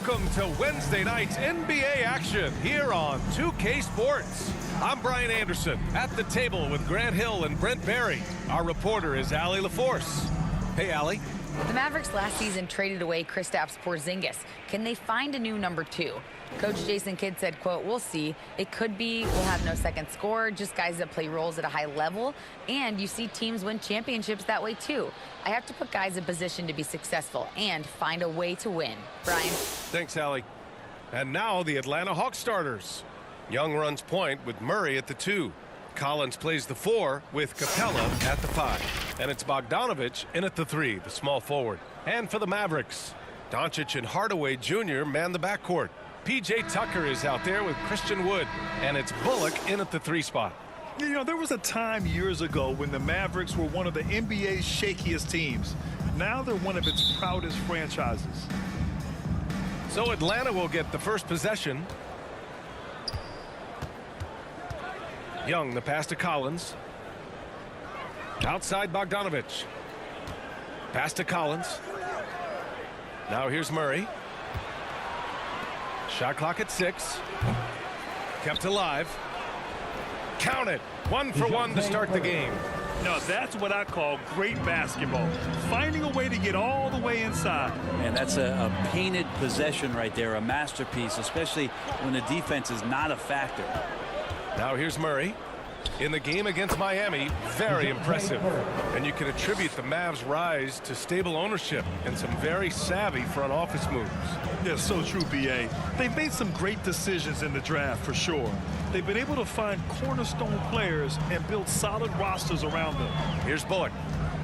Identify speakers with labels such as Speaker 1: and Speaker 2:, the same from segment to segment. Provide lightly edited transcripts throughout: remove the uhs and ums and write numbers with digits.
Speaker 1: Welcome to Wednesday night's NBA action here on 2K Sports. I'm Brian Anderson at the table with Grant Hill and Brent Berry. Our reporter is Allie LaForce. Hey, Allie.
Speaker 2: The Mavericks last season traded away Kristaps Porzingis. Can they find a new number two? Coach Jason Kidd said, quote, "We'll see. It could be we'll have no second scorer, just guys that play roles at a high level. And you see teams win championships that way, too. I have to put guys in position to be successful and find a way to win." Brian.
Speaker 1: Thanks, Allie. And now the Atlanta Hawks starters. Young runs point with Murray at the 2. Collins plays the 4 with Capella at the 5. And it's Bogdanovich in at the 3, the small forward. And for the Mavericks, Doncic and Hardaway Jr. man the backcourt. P.J. Tucker is out there with Christian Wood. And it's Bullock in at the 3 spot.
Speaker 3: You know, there was a time years ago when the Mavericks were one of the NBA's shakiest teams. Now they're one of its proudest franchises.
Speaker 1: So Atlanta will get the first possession. Young, the pass to Collins. Outside Bogdanovich. Pass to Collins. Now here's Murray. Shot clock at 6. Kept alive. Count it. 1 for 1 to start the game.
Speaker 3: Now that's what I call great basketball. Finding a way to get all the way inside.
Speaker 4: And that's a painted possession right there, a masterpiece, especially when the defense is not a factor.
Speaker 1: Now here's Murray. In the game against Miami, very impressive. And you can attribute the Mavs' rise to stable ownership and some very savvy front office moves.
Speaker 3: Yeah, so true, B.A. They've made some great decisions in the draft, for sure. They've been able to find cornerstone players and build solid rosters around them.
Speaker 1: Here's Bullock.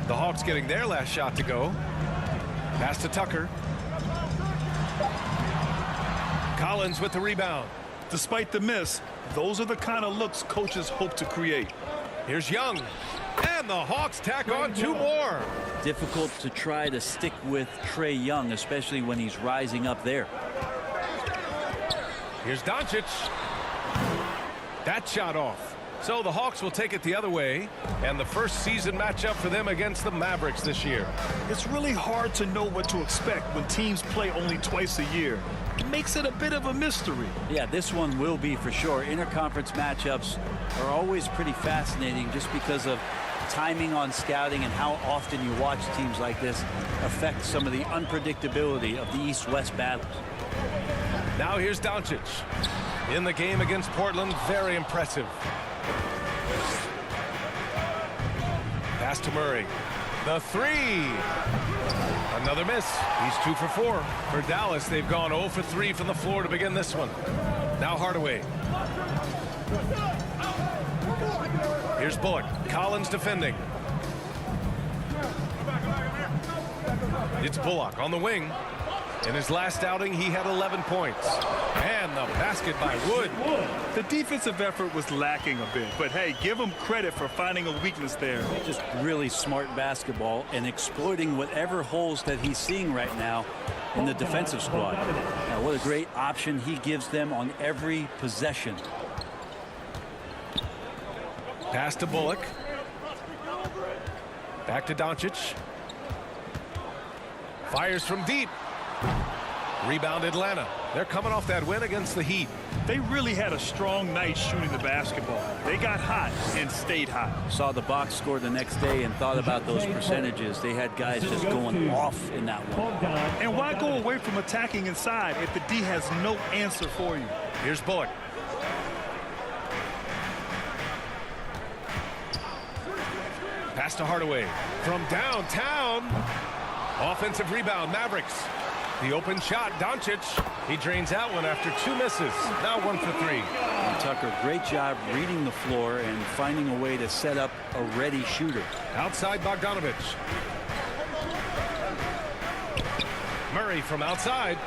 Speaker 1: The Hawks getting their last shot to go. Pass to Tucker. Collins with the rebound.
Speaker 3: Despite the miss, those are the kind of looks coaches hope to create.
Speaker 1: Here's Young. And the Hawks tack on 2 more.
Speaker 4: Difficult to try to stick with Trae Young, especially when he's rising up there.
Speaker 1: Here's Doncic. That shot off. So the Hawks will take it the other way. And the first season matchup for them against the Mavericks this year.
Speaker 3: It's really hard to know what to expect when teams play only twice a year. It makes it a bit of a mystery.
Speaker 4: Yeah, this one will be for sure. Interconference matchups are always pretty fascinating just because of timing on scouting and how often you watch teams like this affect some of the unpredictability of the East-West battles.
Speaker 1: Now here's Doncic. In the game against Portland, very impressive. Pass to Murray. The 3. Another miss. He's 2 for 4. For Dallas, they've gone 0 for 3 from the floor to begin this one. Now Hardaway. Here's Bullock. Collins defending. It's Bullock on the wing. In his last outing, he had 11 points. And the basket by Wood.
Speaker 3: The defensive effort was lacking a bit, but hey, give him credit for finding a weakness there.
Speaker 4: Just really smart basketball and exploiting whatever holes that he's seeing right now in the defensive squad. Now, what a great option he gives them on every possession.
Speaker 1: Pass to Bullock. Back to Doncic. Fires from deep. Rebound Atlanta. They're coming off that win against the Heat.
Speaker 3: They really had a strong night shooting the basketball. They got hot and stayed hot.
Speaker 4: Saw the box score the next day and thought about those percentages. They had guys just going off in that one.
Speaker 3: And why go away from attacking inside if the D has no answer for you?
Speaker 1: Here's Bullock. Pass to Hardaway from downtown. Offensive rebound, Mavericks. The open shot, Doncic. He drains that one after 2 misses. Now 1 for 3.
Speaker 4: And Tucker, great job reading the floor and finding a way to set up a ready shooter.
Speaker 1: Outside Bogdanovich. Murray from outside.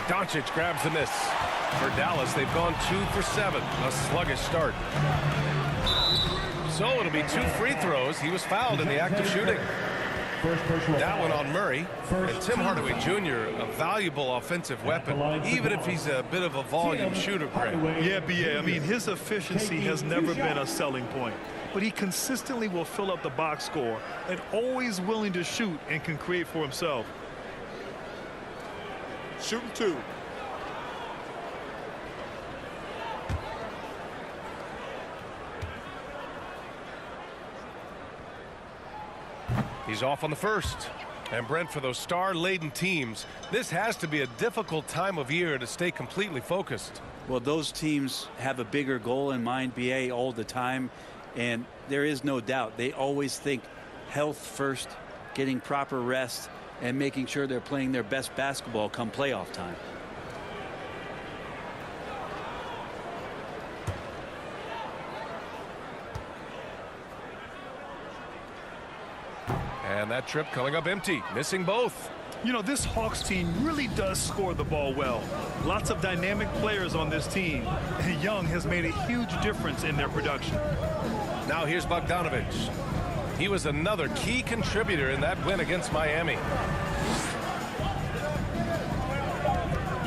Speaker 1: Doncic grabs the miss. For Dallas, they've gone 2 for 7. A sluggish start. So it'll be 2 free throws. He was fouled in the act of shooting. That one on Murray. And Tim Hardaway Jr., a valuable offensive weapon, even if he's a bit of a volume shooter, Greg.
Speaker 3: Yeah, B.A. I mean, his efficiency has never been a selling point. But he consistently will fill up the box score and always willing to shoot and can create for himself.
Speaker 5: shooting 2.
Speaker 1: He's off on the first. And Brent, for those star-laden teams, this has to be a difficult time of year to stay completely focused.
Speaker 4: Well, those teams have a bigger goal in mind, BA, all the time. And there is no doubt they always think health first, getting proper rest, and making sure they're playing their best basketball come playoff time.
Speaker 1: And that trip coming up empty, missing both.
Speaker 3: You know, this Hawks team really does score the ball well. Lots of dynamic players on this team, and Young has made a huge difference in their production.
Speaker 1: Now here's Bogdanovich. He was another key contributor in that win against Miami.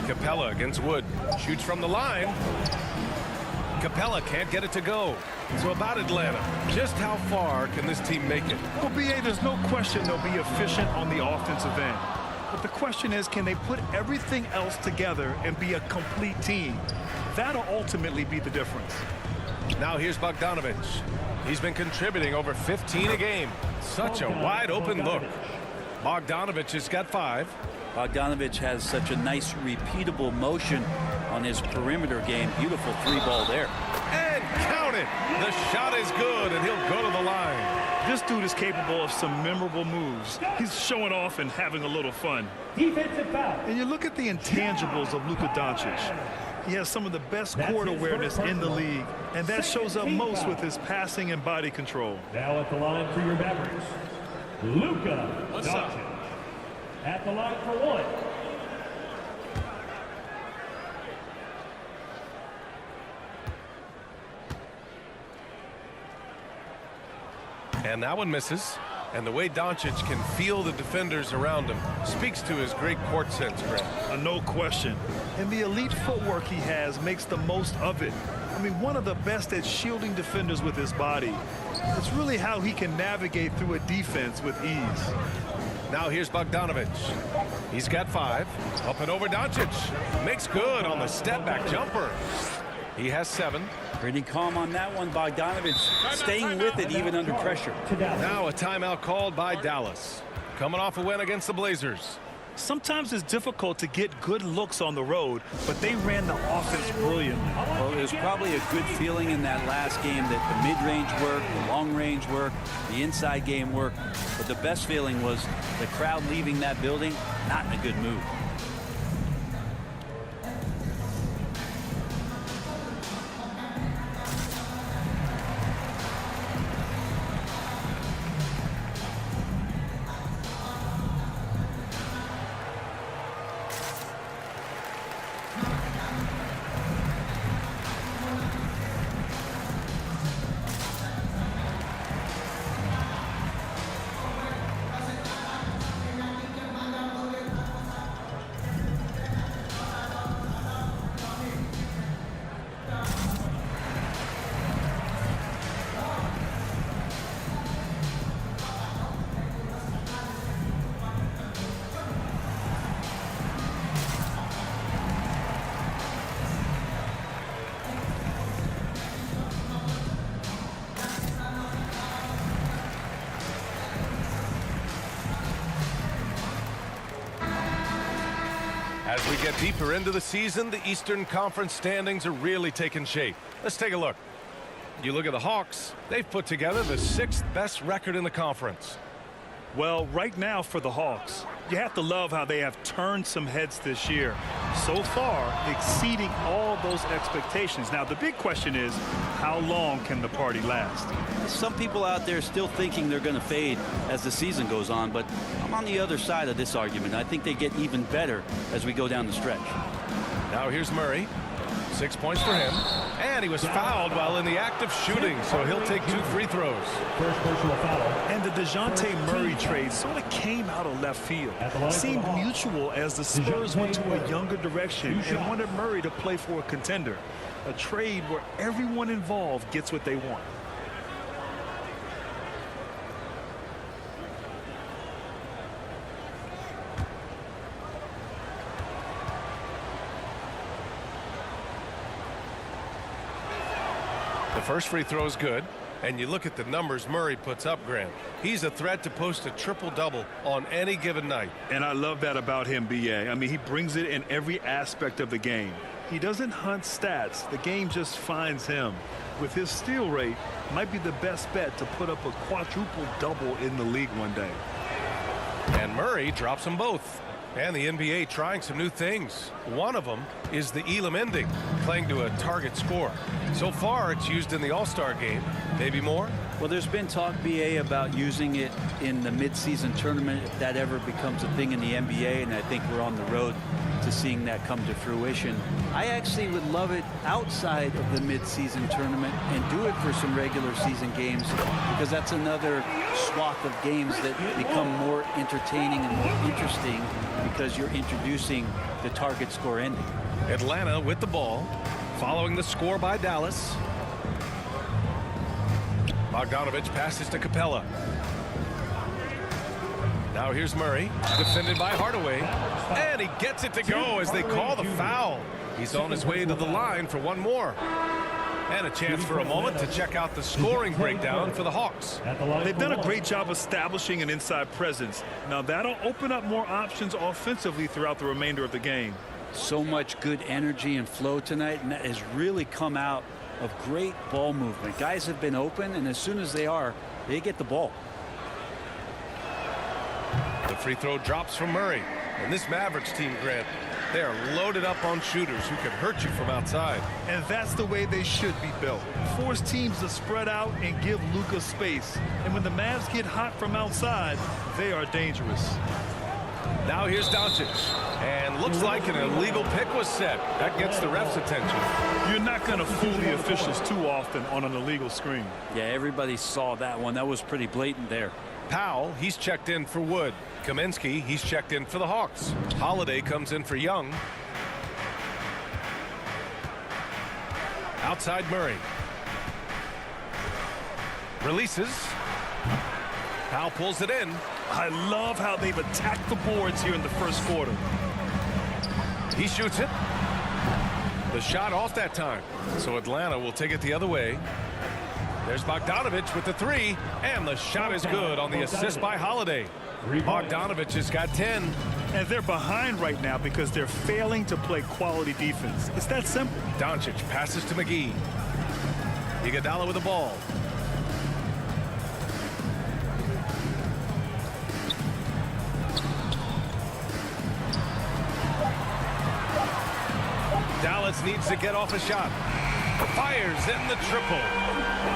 Speaker 1: Capella against Wood. Shoots from the line. Capella can't get it to go. So about Atlanta, just how far can this team make it?
Speaker 3: Well, BA, there's no question they'll be efficient on the offensive end. But the question is, can they put everything else together and be a complete team? That'll ultimately be the difference.
Speaker 1: Now here's Bogdanovich. He's been contributing over 15 a game. Such a wide open look. Bogdanovich has got 5.
Speaker 4: Bogdanovich has such a nice repeatable motion on his perimeter game. Beautiful 3-ball there.
Speaker 1: And count it. The shot is good, and he'll go to the line.
Speaker 3: This dude is capable of some memorable moves. He's showing off and having a little fun.
Speaker 6: Defensive foul.
Speaker 3: And you look at the intangibles of Luka Doncic. He has some of the best court awareness in the league, and that shows up most with his passing and body control.
Speaker 6: Now at the line for your Mavericks, Luka Doncic. At the line for 1.
Speaker 1: And that one misses. And the way Doncic can feel the defenders around him speaks to his great court sense, Grant.
Speaker 3: No question. And the elite footwork he has makes the most of it. I mean, one of the best at shielding defenders with his body. It's really how he can navigate through a defense with ease.
Speaker 1: Now here's Bogdanovich. He's got 5. Up and over Doncic. Makes good on the step-back jumper. He has 7.
Speaker 4: Pretty calm on that one. Bogdanovich staying with it even under pressure.
Speaker 1: Now a timeout called by Dallas. Coming off a win against the Blazers.
Speaker 3: Sometimes it's difficult to get good looks on the road, but they ran the offense brilliantly.
Speaker 4: Well, there's probably a good feeling in that last game that the mid-range worked, the long-range worked, the inside game worked. But the best feeling was the crowd leaving that building not in a good mood.
Speaker 1: As we get deeper into the season, the Eastern Conference standings are really taking shape. Let's take a look. You look at the Hawks, they've put together the 6th best record in the conference.
Speaker 3: Well, right now for the Hawks, you have to love how they have turned some heads this year. So far, exceeding all those expectations. Now, the big question is, how long can the party last?
Speaker 4: Some people out there still thinking they're going to fade as the season goes on, but I'm on the other side of this argument. I think they get even better as we go down the stretch.
Speaker 1: Now here's Murray. 6 points for him. And he was fouled while in the act of shooting, so he'll take 2 free throws.
Speaker 6: First personal foul.
Speaker 3: And the DeJounte Murray trade sort of came out of left field. Seemed mutual as the Spurs went to a younger direction and wanted Murray to play for a contender. A trade where everyone involved gets what they want.
Speaker 1: The first free throw is good. And you look at the numbers Murray puts up, Grant. He's a threat to post a triple-double on any given night.
Speaker 3: And I love that about him, B.A. I mean, he brings it in every aspect of the game. He doesn't hunt stats. The game just finds him. With his steal rate, might be the best bet to put up a quadruple-double in the league one day.
Speaker 1: And Murray drops them both. And the NBA trying some new things. One of them is the Elam ending, playing to a target score. So far, it's used in the All-Star game. Maybe more?
Speaker 4: Well, there's been talk, BA, about using it in the midseason tournament if that ever becomes a thing in the NBA, and I think we're on the road to seeing that come to fruition. I actually would love it outside of the midseason tournament and do it for some regular season games, because that's another swath of games that become more entertaining and more interesting because you're introducing the target score ending.
Speaker 1: Atlanta with the ball, following the score by Dallas. Bogdanovich passes to Capella. Now here's Murray, defended by Hardaway, and he gets it to go as they call the foul. He's on his way to the line for one more. And a chance for a moment to check out the scoring breakdown for the Hawks.
Speaker 3: They've done a great job establishing an inside presence. Now that'll open up more options offensively throughout the remainder of the game.
Speaker 4: So much good energy and flow tonight, and that has really come out of great ball movement. Guys have been open, and as soon as they get the ball.
Speaker 1: The free throw drops from Murray. And this Mavericks team, Grant, they are loaded up on shooters who can hurt you from outside.
Speaker 3: And that's the way they should be built. Force teams to spread out and give Luka space. And when the Mavs get hot from outside, they are dangerous.
Speaker 1: Now here's Doncic. And looks like an illegal pick was set. That gets the ref's attention.
Speaker 3: You're not going to fool the officials too often on an illegal screen.
Speaker 4: Yeah, everybody saw that one. That was pretty blatant there.
Speaker 1: Powell, he's checked in for Wood. Kaminsky, he's checked in for the Hawks. Holiday comes in for Young. Outside Murray. Releases. Powell pulls it in.
Speaker 3: I love how they've attacked the boards here in the first quarter.
Speaker 1: He shoots it. The shot off that time. So Atlanta will take it the other way. There's Bogdanovich with the three, and the shot is good on the assist by Holiday. Bogdanovich has got 10.
Speaker 3: And they're behind right now because they're failing to play quality defense. It's that simple.
Speaker 1: Doncic passes to McGee. Iguodala with the ball. Dallas needs to get off a shot. Fires in the triple.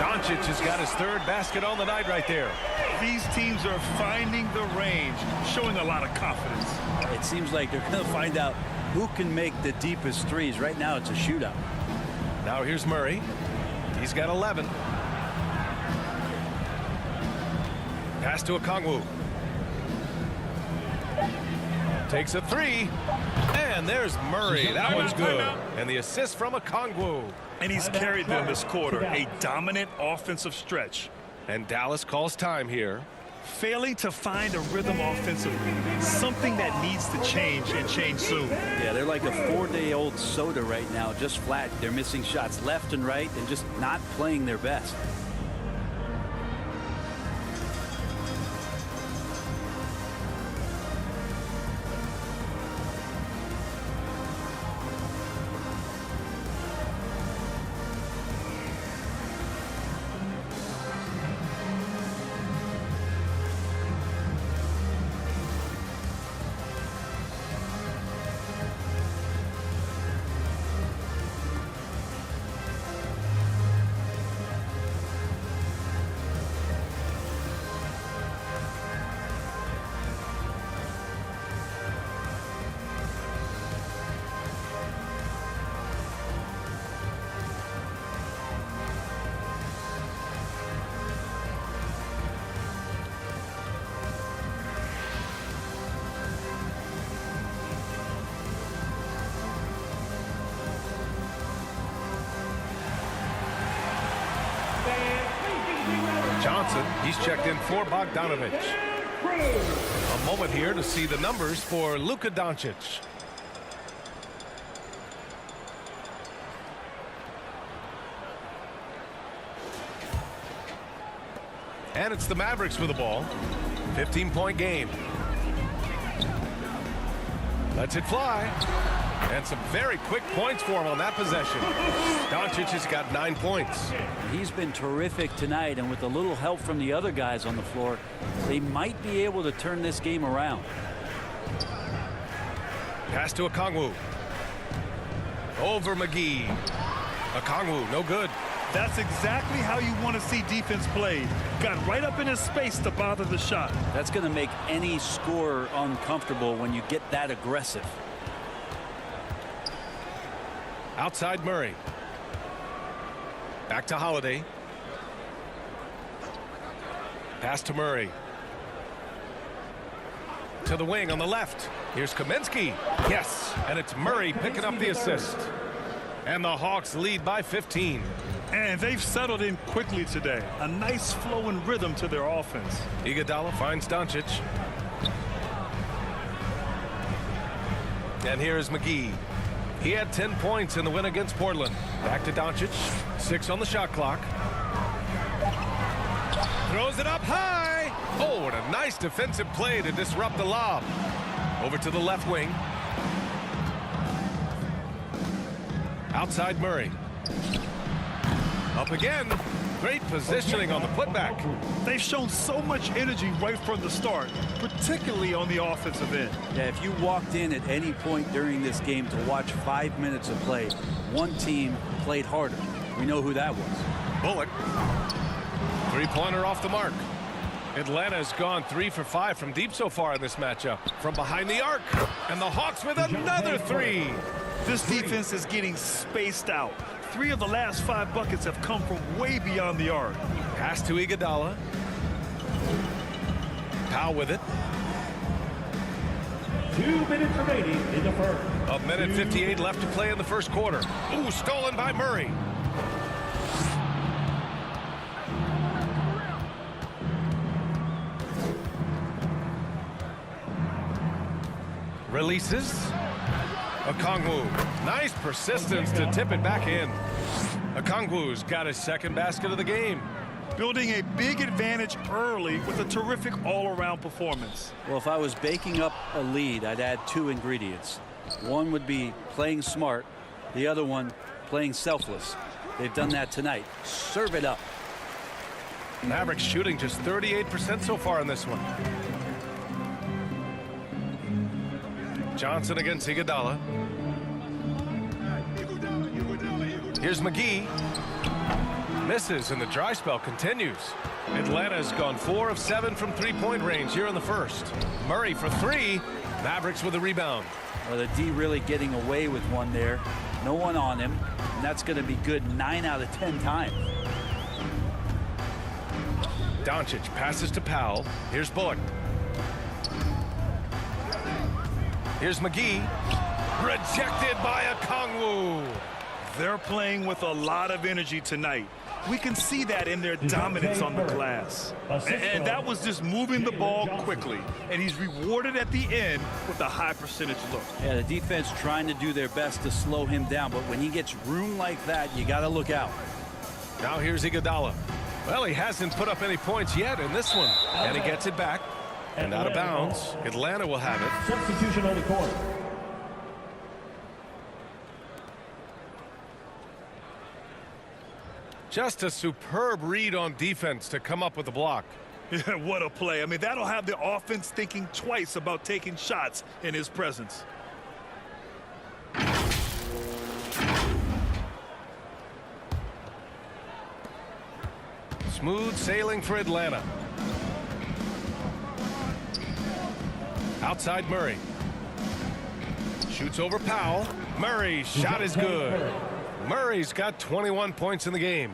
Speaker 1: Doncic has got his third basket on the night right there.
Speaker 3: These teams are finding the range, showing a lot of confidence.
Speaker 4: It seems like they're going to find out who can make the deepest threes. Right now it's a shootout.
Speaker 1: Now here's Murray. He's got 11. Pass to Okongwu. Takes a three. And there's Murray. That one's good. And the assist from Okongwu.
Speaker 3: And he's carried them this quarter. A dominant offensive stretch.
Speaker 1: And Dallas calls time here.
Speaker 3: Failing to find a rhythm offensively. Something that needs to change, and change soon.
Speaker 4: Yeah, they're like a 4-day-old soda right now, just flat. They're missing shots left and right and just not playing their best.
Speaker 1: Johnson, he's checked in for Bogdanovich. A moment here to see the numbers for Luka Doncic. And it's the Mavericks with the ball. 15-point game. Lets it fly. And some very quick points for him on that possession. Doncic has got 9 points.
Speaker 4: He's been terrific tonight, and with a little help from the other guys on the floor, they might be able to turn this game around.
Speaker 1: Pass to Okongwu. Over McGee. Okongwu, no good.
Speaker 3: That's exactly how you want to see defense played. Got right up in his space to bother the shot.
Speaker 4: That's going to make any scorer uncomfortable when you get that aggressive.
Speaker 1: Outside Murray. Back to Holiday. Pass to Murray. To the wing on the left. Here's Kaminsky. Yes, and it's Murray picking up the assist. And the Hawks lead by 15.
Speaker 3: And they've settled in quickly today. A nice flow and rhythm to their offense.
Speaker 1: Iguodala finds Doncic. And here's McGee. He had 10 points in the win against Portland. Back to Doncic. 6 on the shot clock. Throws it up high. Oh, and a nice defensive play to disrupt the lob. Over to the left wing. Outside Murray. Up again. Great positioning on the putback.
Speaker 3: They've shown so much energy right from the start, particularly on the offensive end.
Speaker 4: Yeah, if you walked in at any point during this game to watch 5 minutes of play, one team played harder. We know who that was.
Speaker 1: Bullock. Three-pointer off the mark. Atlanta's gone 3 for 5 from deep so far in this matchup. From behind the arc. And the Hawks with another 3.
Speaker 3: This defense is getting spaced out. 3 of the last 5 buckets have come from way beyond the arc.
Speaker 1: Pass to Iguodala. Powell with it.
Speaker 6: 2 minutes remaining in the first.
Speaker 1: A minute 58 left to play in the first quarter. Ooh, stolen by Murray. Releases. Okongwu. Nice persistence to tip it back in. Okongwu's got his second basket of the game.
Speaker 3: Building a big advantage early with a terrific all-around performance.
Speaker 4: Well, if I was baking up a lead, I'd add 2 ingredients. One would be playing smart. The other one, playing selfless. They've done that tonight. Serve it up.
Speaker 1: Mavericks shooting just 38% so far in this one. Johnson against Iguodala. Here's McGee. Misses, and the dry spell continues. Atlanta's gone 4 of 7 from three-point range here in the first. Murray for 3. Mavericks with a rebound.
Speaker 4: Well, the D really getting away with one there. No one on him, and that's going to be good 9 out of 10 times.
Speaker 1: Doncic passes to Powell. Here's Bullock. Here's McGee. Rejected by Okongwu.
Speaker 3: They're playing with a lot of energy tonight. We can see that in their dominance on the glass. And that was just moving the ball quickly. And he's rewarded at the end with a high percentage look.
Speaker 4: Yeah, the defense trying to do their best to slow him down, but when he gets room like that, you got to look out.
Speaker 1: Now here's Iguodala. Well, he hasn't put up any points yet in this one. And he gets it back. And out of bounds. Atlanta will have it.
Speaker 6: Substitution on the court.
Speaker 1: Just a superb read on defense to come up with the block.
Speaker 3: Yeah, what a play. I mean, that'll have the offense thinking twice about taking shots in his presence.
Speaker 1: Smooth sailing for Atlanta. Outside Murray. Shoots over Powell. Murray's shot is good. Murray's got 21 points in the game.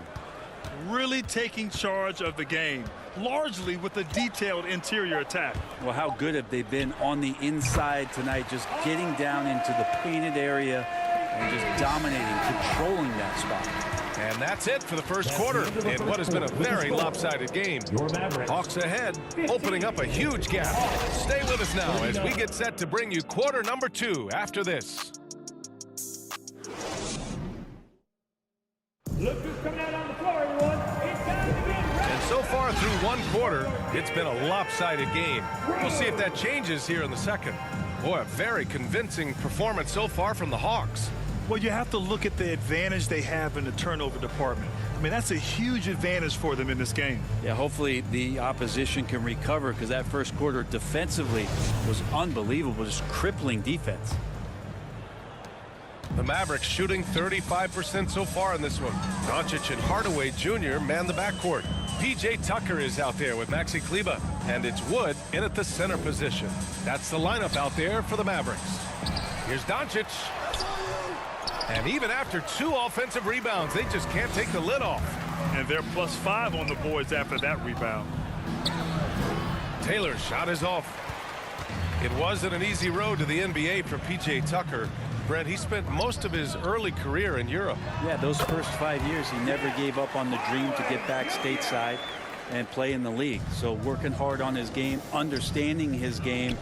Speaker 3: Really taking charge of the game, largely with a detailed interior attack.
Speaker 4: Well, how good have they been on the inside tonight, just getting down into the painted area and just dominating, controlling that spot.
Speaker 1: And that's it for the first quarter in what has been a very lopsided game. Hawks ahead, opening up a huge gap. Stay with us now as we get set to bring you quarter number 2 after this.
Speaker 6: Look who's coming out on the floor, everyone. It's time to get ready.
Speaker 1: And so far through one quarter, it's been a lopsided game. We'll see if that changes here in the second. Boy, a very convincing performance so far from the Hawks.
Speaker 3: Well, you have to look at the advantage they have in the turnover department. I mean, that's a huge advantage for them in this game.
Speaker 4: Yeah, hopefully the opposition can recover, because that first quarter defensively was unbelievable, just crippling defense.
Speaker 1: The Mavericks shooting 35% so far in this one. Doncic and Hardaway Jr. man the backcourt. P.J. Tucker is out there with Maxi Kleber, and it's Wood in at the center position. That's the lineup out there for the Mavericks. Here's Doncic. And even after 2 offensive rebounds, they just can't take the lid off.
Speaker 3: And they're +5 on the boards after that rebound.
Speaker 1: Taylor's shot is off. It wasn't an easy road to the NBA for P.J. Tucker. Brent, he spent most of his early career in Europe.
Speaker 4: Yeah, those first 5 years, he never gave up on the dream to get back stateside and play in the league. So working hard on his game, understanding his game,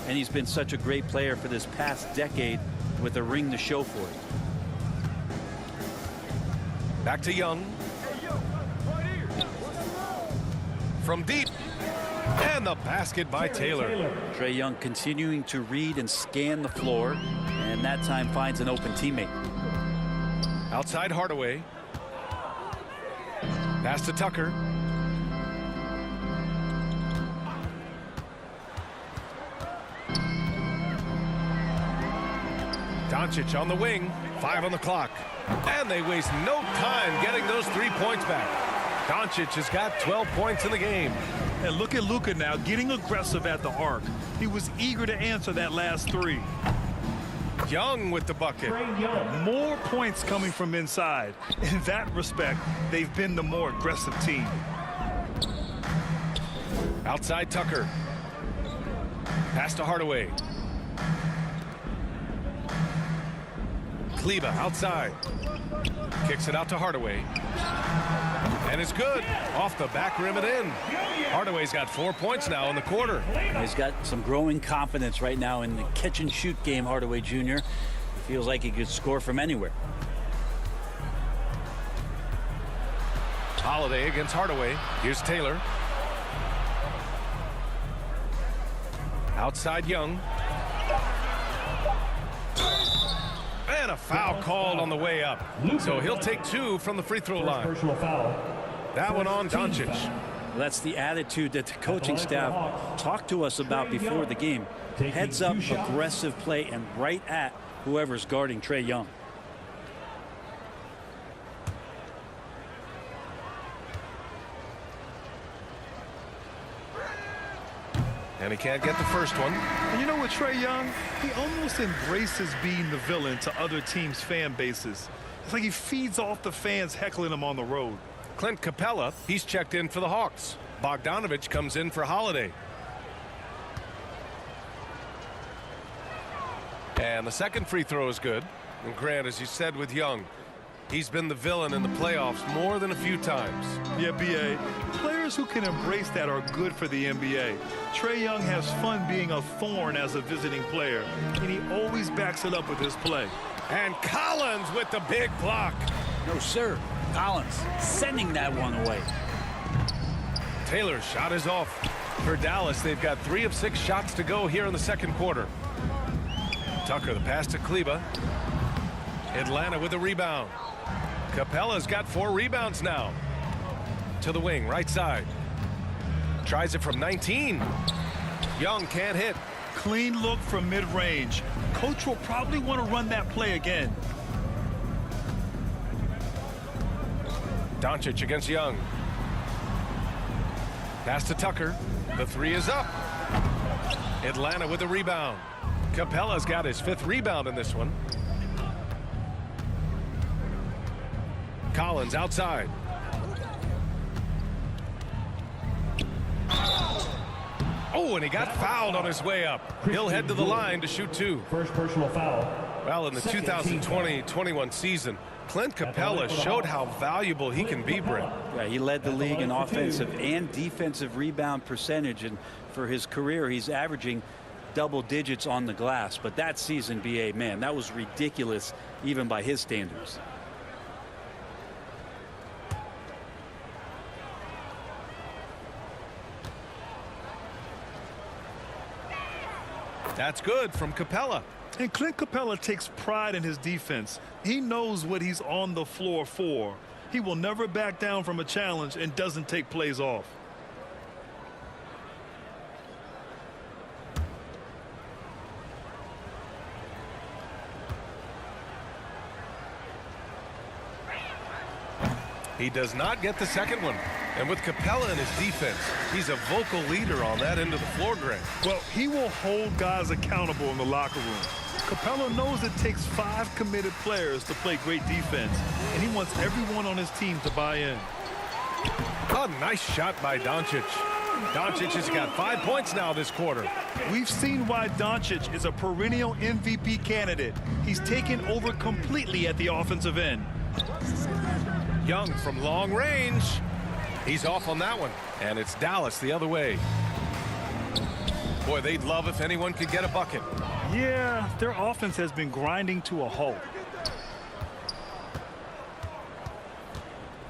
Speaker 4: and he's been such a great player for this past decade with a ring to show for it.
Speaker 1: Back to Young. From deep. And the basket by Taylor.
Speaker 4: Trae Young continuing to read and scan the floor, and that time finds an open teammate.
Speaker 1: Outside Hardaway. Pass to Tucker. Doncic on the wing. 5 on the clock. And they waste no time getting those 3 points back. Doncic has got 12 points in the game.
Speaker 3: And look at Luka now getting aggressive at the arc. He was eager to answer that last 3.
Speaker 1: Young with the bucket.
Speaker 3: More points coming from inside. In that respect, they've been the more aggressive team.
Speaker 1: Outside Tucker. Pass to Hardaway. Kleber outside. Kicks it out to Hardaway. And it's good. Off the back rim and in. Hardaway's got 4 points now in the quarter.
Speaker 4: He's got some growing confidence right now in the catch and shoot game, Hardaway Jr. He feels like he could score from anywhere.
Speaker 1: Holiday against Hardaway. Here's Taylor. Outside Young. And a foul called on the way up. So he'll take 2 from the free throw line.
Speaker 6: Personal foul.
Speaker 1: That one on Doncic.
Speaker 4: Well, that's the attitude that the coaching staff talked to us about before the game. Heads up, aggressive play, and right at whoever's guarding Trae Young.
Speaker 1: And he can't get the first one.
Speaker 3: And you know what, Trae Young? He almost embraces being the villain to other teams' fan bases. It's like he feeds off the fans heckling him on the road.
Speaker 1: Clint Capella, he's checked in for the Hawks. Bogdanovich comes in for Holiday. And the second free throw is good. And Grant, as you said with Young, he's been the villain in the playoffs more than a few times.
Speaker 3: Yeah, B.A., players who can embrace that are good for the NBA. Trae Young has fun being a thorn as a visiting player, and he always backs it up with his play.
Speaker 1: And Collins with the big block.
Speaker 4: No, sir. Collins sending that one away.
Speaker 1: Taylor's shot is off. For Dallas, they've got 3 of 6 shots to go here in the second quarter. Tucker, the pass to Kleber. Atlanta with a rebound. Capella's got 4 rebounds now. To the wing, right side. Tries it from 19. Young can't hit.
Speaker 3: Clean look from mid-range. Coach will probably want to run that play again.
Speaker 1: Doncic against Young. Pass to Tucker. The 3 is up. Atlanta with a rebound. Capella's got his 5th rebound in this one. Collins outside. Oh, and he got fouled on his way up. He'll head to the line to shoot 2.
Speaker 6: First personal foul.
Speaker 1: Well, in the 2020-21 season, Clint Capella showed how valuable he can be, Brent.
Speaker 4: Yeah, he led the league in offensive and defensive rebound percentage, and for his career, he's averaging double digits on the glass. But that season, B.A., man, that was ridiculous, even by his standards.
Speaker 1: That's good from Capella.
Speaker 3: And Clint Capella takes pride in his defense. He knows what he's on the floor for. He will never back down from a challenge and doesn't take plays off.
Speaker 1: He does not get the second one. And with Capella in his defense, he's a vocal leader on that end of the floor, Grant.
Speaker 3: Well, he will hold guys accountable in the locker room. Capella knows it takes 5 committed players to play great defense, and he wants everyone on his team to buy in.
Speaker 1: A nice shot by Doncic. Doncic has got 5 points now this quarter.
Speaker 3: We've seen why Doncic is a perennial MVP candidate. He's taken over completely at the offensive end.
Speaker 1: Young from long range. He's off on that one. And it's Dallas the other way. Boy, they'd love if anyone could get a bucket.
Speaker 3: Yeah, their offense has been grinding to a halt.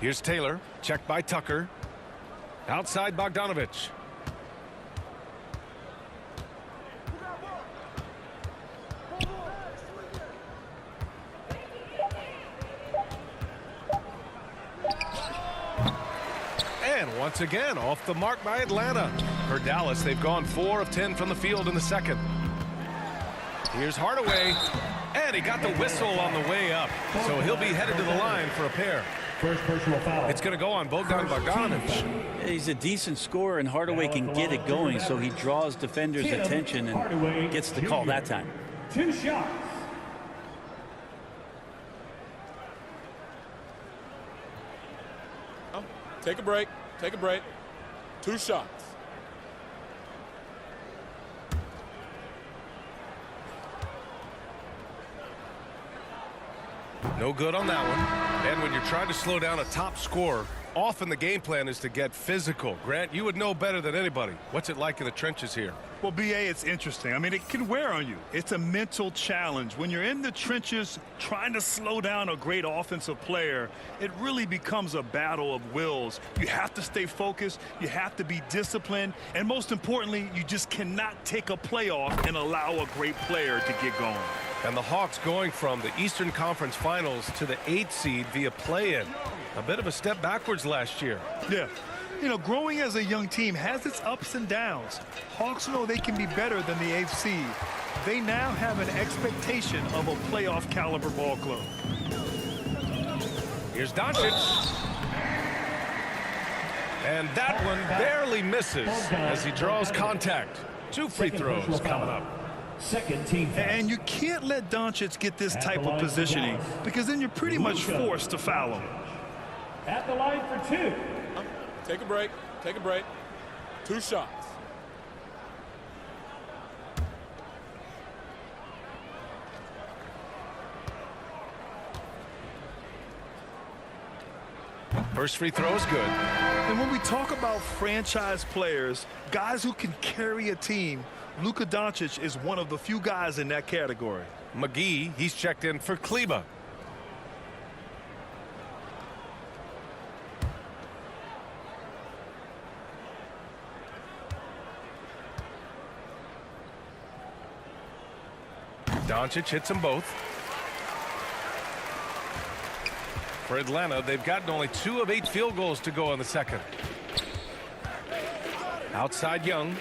Speaker 1: Here's Taylor. Checked by Tucker. Outside Bogdanovich. And once again, off the mark by Atlanta. For Dallas, they've gone 4 of 10 from the field in the second. Here's Hardaway. And he got the whistle on the way up. So he'll be headed to the line for a pair.
Speaker 6: First personal foul.
Speaker 1: It's going to go on Bogdanovich.
Speaker 4: He's a decent scorer, and Hardaway can get it going, so he draws defenders' attention and gets the call that time.
Speaker 6: 2 shots.
Speaker 5: Take a break. Take a break. 2 shots.
Speaker 1: No good on that one. And when you're trying to slow down a top scorer, often the game plan is to get physical. Grant, you would know better than anybody. What's it like in the trenches here?
Speaker 3: Well, B.A., it's interesting. I mean, it can wear on you. It's a mental challenge. When you're in the trenches trying to slow down a great offensive player, it really becomes a battle of wills. You have to stay focused. You have to be disciplined. And most importantly, you just cannot take a play off and allow a great player to get going.
Speaker 1: And the Hawks going from the Eastern Conference Finals to the 8th seed via play-in. A bit of a step backwards last year.
Speaker 3: Yeah. You know, growing as a young team has its ups and downs. Hawks know they can be better than the 8th seed. They now have an expectation of a playoff caliber ball club.
Speaker 1: Here's Doncic. And that one barely misses as he draws contact. 2 free throws coming up.
Speaker 6: Second team foul.
Speaker 3: And you can't let Doncic get this type of positioning because then you're pretty much forced to foul him.
Speaker 6: At the line for 2.
Speaker 5: Take a break. Take a break. 2 shots.
Speaker 1: First free throw is good.
Speaker 3: And when we talk about franchise players, guys who can carry a team, Luka Doncic is one of the few guys in that category.
Speaker 1: McGee, he's checked in for Kleba. Doncic hits them both. For Atlanta, they've gotten only 2 of 8 field goals to go in the second. Outside Young.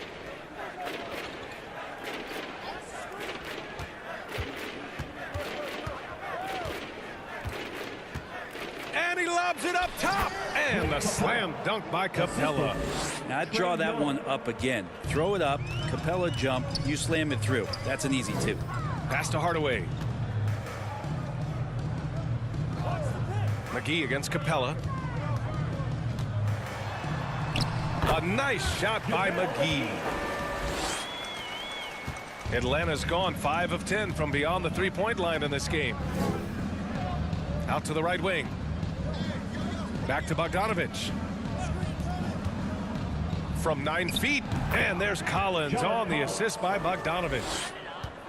Speaker 1: And he lobs it up top. And the slam dunk by Capella.
Speaker 4: Now, I'd draw that one up again. Throw it up, Capella jump, you slam it through. That's an easy 2.
Speaker 1: Pass to Hardaway. McGee against Capella. A nice shot by McGee. Atlanta's gone 5 of 10 from beyond the 3-point line in this game. Out to the right wing. Back to Bogdanovich. From 9 feet. And there's Collins on the assist by Bogdanovich.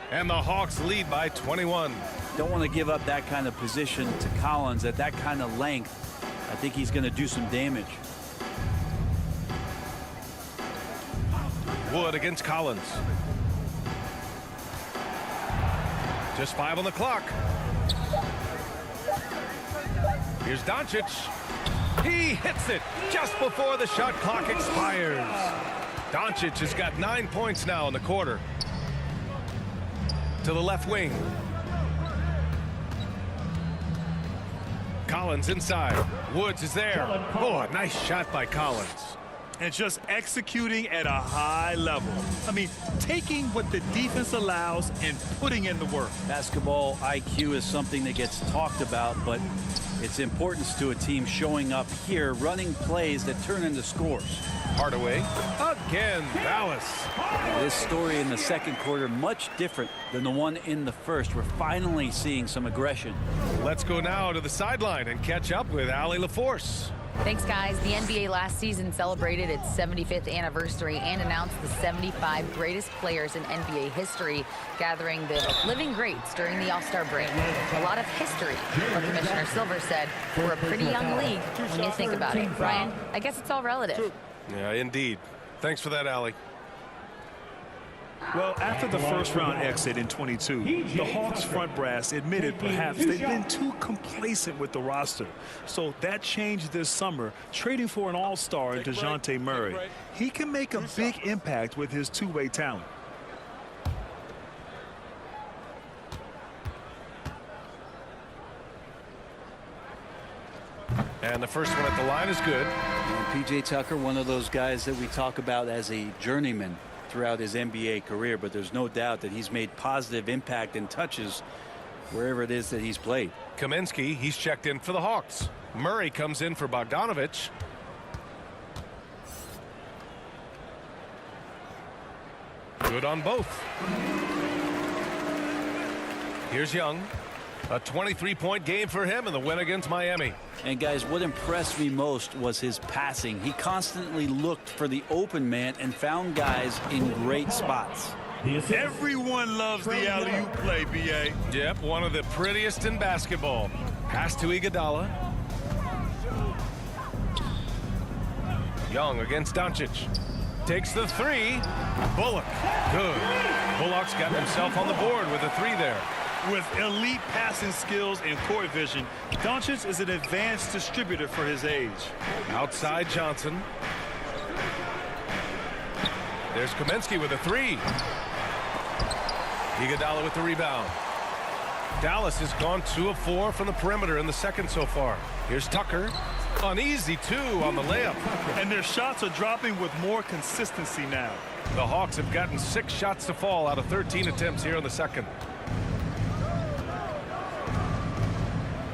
Speaker 1: And the Hawks lead by 21.
Speaker 4: Don't want to give up that kind of position to Collins at that kind of length. I think he's going to do some damage.
Speaker 1: Wood against Collins. Just 5 on the clock. Here's Doncic. He hits it just before the shot clock expires. Doncic has got 9 points now in the quarter. To the left wing. Collins inside. Woods is there. Oh, a nice shot by Collins.
Speaker 3: And just executing at a high level. I mean, taking what the defense allows and putting in the work.
Speaker 4: Basketball IQ is something that gets talked about, but its importance to a team showing up here, running plays that turn into scores.
Speaker 1: Hardaway again. Dallas.
Speaker 4: This story in the second quarter much different than the one in the first. We're finally seeing some aggression.
Speaker 1: Let's go now to the sideline and catch up with Allie LaForce.
Speaker 2: Thanks, guys. The NBA last season celebrated its 75th anniversary and announced the 75 greatest players in NBA history, gathering the living greats during the All-Star break. A lot of history, what Commissioner Silver said. We're a pretty young league when you think about it. Brian, I guess it's all relative.
Speaker 1: Yeah, indeed. Thanks for that, Allie.
Speaker 3: Well, after the first round exit in 22, the Hawks front brass admitted perhaps they've been too complacent with the roster. So that changed this summer, trading for an all-star in DeJounte Murray. He can make a big impact with his two-way talent.
Speaker 1: And the first one at the line is good.
Speaker 4: And P.J. Tucker, one of those guys that we talk about as a journeyman throughout his NBA career, but there's no doubt that he's made positive impact and touches wherever it is that he's played.
Speaker 1: Kaminsky, he's checked in for the Hawks. Murray comes in for Bogdanovich. Good on both. Here's Young. A 23-point game for him in the win against Miami.
Speaker 4: And guys, what impressed me most was his passing. He constantly looked for the open man and found guys in great spots.
Speaker 3: Everyone loves the alley-oop play, B.A.
Speaker 1: Yep, one of the prettiest in basketball. Pass to Iguodala. Young against Doncic. Takes the three. Bullock. Good. Bullock's got himself on the board with a three there.
Speaker 3: With elite passing skills and court vision, Doncic is an advanced distributor for his age.
Speaker 1: Outside Johnson. There's Kaminsky with a three. Iguodala with the rebound. Dallas has gone 2 of 4 from the perimeter in the second so far. Here's Tucker. An easy 2 on the layup.
Speaker 3: And their shots are dropping with more consistency now.
Speaker 1: The Hawks have gotten 6 shots to fall out of 13 attempts here in the second.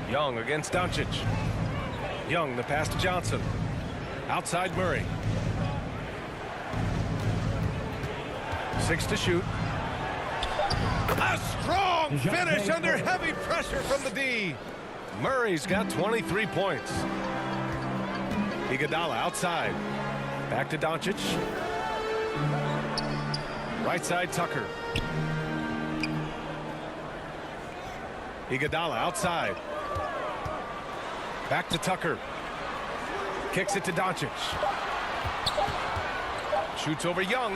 Speaker 1: Young against Doncic. Young, the pass to Johnson. Outside Murray. 6 to shoot. A strong finish under heavy pressure from the D. Murray's got 23 points. Iguodala outside. Back to Doncic. Right side Tucker. Iguodala outside. Back to Tucker. Kicks it to Doncic. Shoots over Young.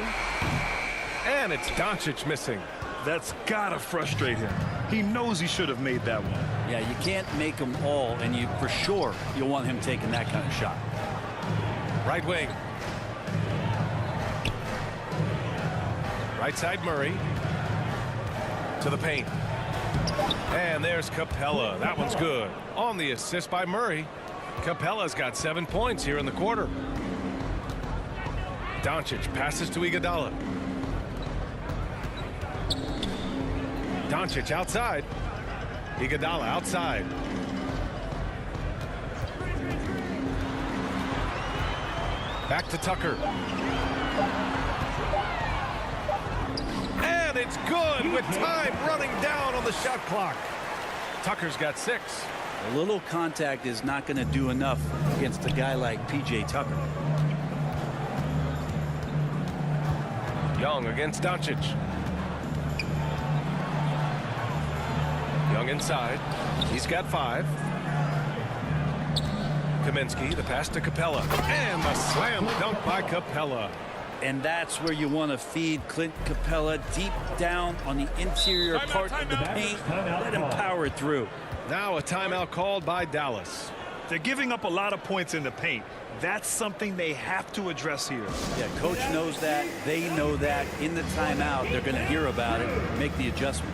Speaker 1: And it's Doncic missing.
Speaker 3: That's gotta frustrate him. He knows he should have made that one.
Speaker 4: Yeah, you can't make them all, and you for sure you'll want him taking that kind of shot.
Speaker 1: Right wing. Right side Murray. To the paint. And there's Capella. That one's good. On the assist by Murray. Capella's got 7 points here in the quarter. Doncic passes to Iguodala. Doncic outside. Iguodala outside. Back to Tucker. And it's good with time running down on the shot clock. Tucker's got 6.
Speaker 4: A little contact is not going to do enough against a guy like P.J. Tucker.
Speaker 1: Young against Doncic. Young inside. He's got 5. Kaminsky, the pass to Capella. And the slam dunk by Capella.
Speaker 4: And that's where you want to feed Clint Capella, deep down on the interior part of the paint. Let him power it through.
Speaker 1: Now a timeout called by Dallas.
Speaker 3: They're giving up a lot of points in the paint. That's something they have to address here.
Speaker 4: Yeah, coach knows that. They know that. In the timeout, they're going to hear about it, make the adjustment.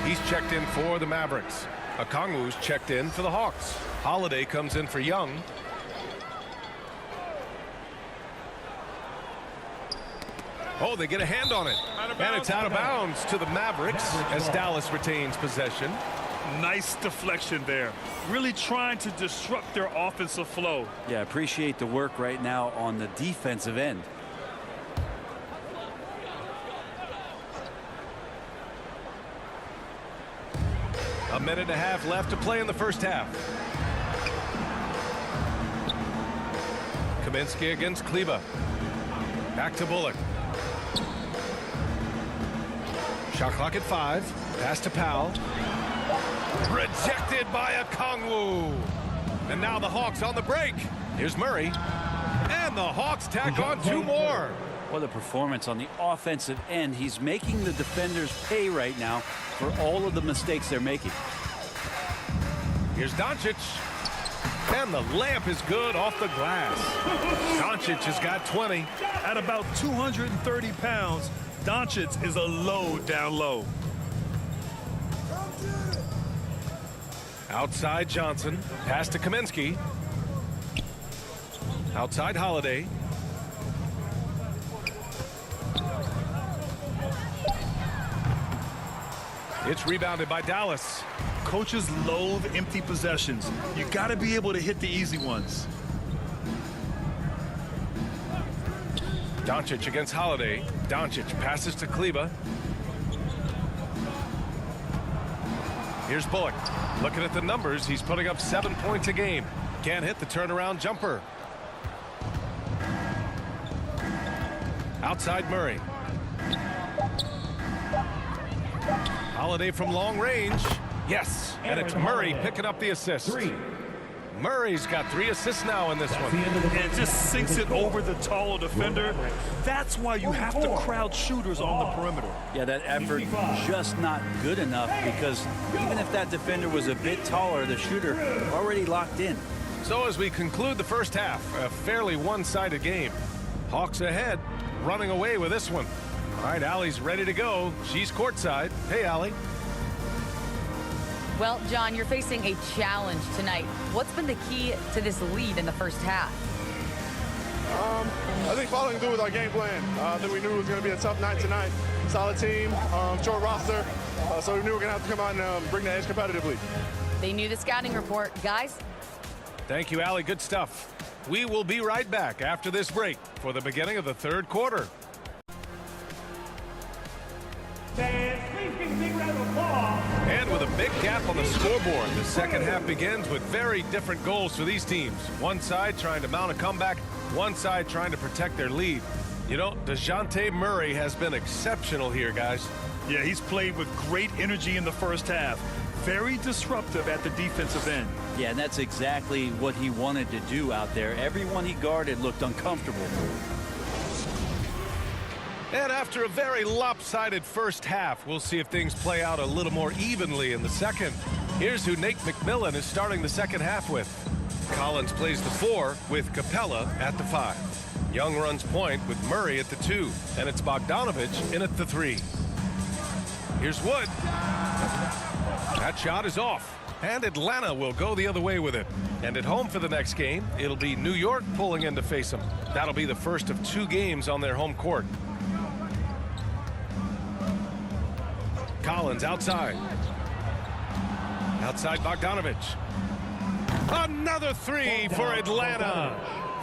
Speaker 1: He's checked in for the Mavericks. Okongwu's checked in for the Hawks. Holiday comes in for Young. Oh, they get a hand on it. And it's out of bounds to the Mavericks as Dallas retains possession.
Speaker 3: Nice deflection there. Really trying to disrupt their offensive flow.
Speaker 4: Yeah, appreciate the work right now on the defensive end.
Speaker 1: A minute and a half left to play in the first half. Kaminsky against Kleba. Back to Bullock. Shot clock at 5. Pass to Powell. Rejected by Okongwu. And now the Hawks on the break. Here's Murray. And the Hawks tack on 2 more.
Speaker 4: What a performance on the offensive end. He's making the defenders pay right now for all of the mistakes they're making.
Speaker 1: Here's Doncic. And the lamp is good off the glass. Doncic has got 20.
Speaker 3: At about 230 pounds, Doncic is a load down low.
Speaker 1: Outside Johnson. Pass to Kaminsky. Outside Holiday. It's rebounded by Dallas.
Speaker 3: Coaches loathe empty possessions. You got to be able to hit the easy ones.
Speaker 1: Doncic against Holiday. Doncic passes to Kleba. Here's Bullock. Looking at the numbers, he's putting up 7 points a game. Can't hit the turnaround jumper. Outside Murray. Holiday from long range. Yes, and it's Murray picking up the assist.
Speaker 6: 3.
Speaker 1: Murray's got 3 assists now in this one.
Speaker 3: And it just sinks it over the taller defender. That's why you have to crowd shooters on the perimeter.
Speaker 4: Yeah, that effort just not good enough, because even if that defender was a bit taller, the shooter already locked in.
Speaker 1: So as we conclude the first half, a fairly one-sided game. Hawks ahead, running away with this one. All right, Allie's ready to go. She's courtside. Hey, Allie.
Speaker 2: Well, John, you're facing a challenge tonight. What's been the key to this lead in the first half?
Speaker 7: I think following through with our game plan. That we knew it was going to be a tough night tonight. Solid team, short roster, so we knew we were going to have to come out and bring the edge competitively.
Speaker 2: They knew the scouting report. Guys?
Speaker 1: Thank you, Allie. Good stuff. We will be right back after this break for the beginning of the third quarter. And with a big gap on the scoreboard, the second half begins with very different goals for these teams. One side trying to mount a comeback, one side trying to protect their lead. You know, DeJounte Murray has been exceptional here, guys.
Speaker 3: Yeah, he's played with great energy in the first half. Very disruptive at the defensive end.
Speaker 4: Yeah, and that's exactly what he wanted to do out there. Everyone he guarded looked uncomfortable.
Speaker 1: And after a very lopsided first half, we'll see if things play out a little more evenly in the second. Here's who Nate McMillan is starting the second half with. Collins plays the 4 with Capella at the 5. Young runs point with Murray at the 2, and it's Bogdanovich in at the 3. Here's Wood. That shot is off, and Atlanta will go the other way with it. And at home for the next game, it'll be New York pulling in to face them. That'll be the first of 2 games on their home court. Collins outside. Outside Bogdanovich. Another 3 for Atlanta.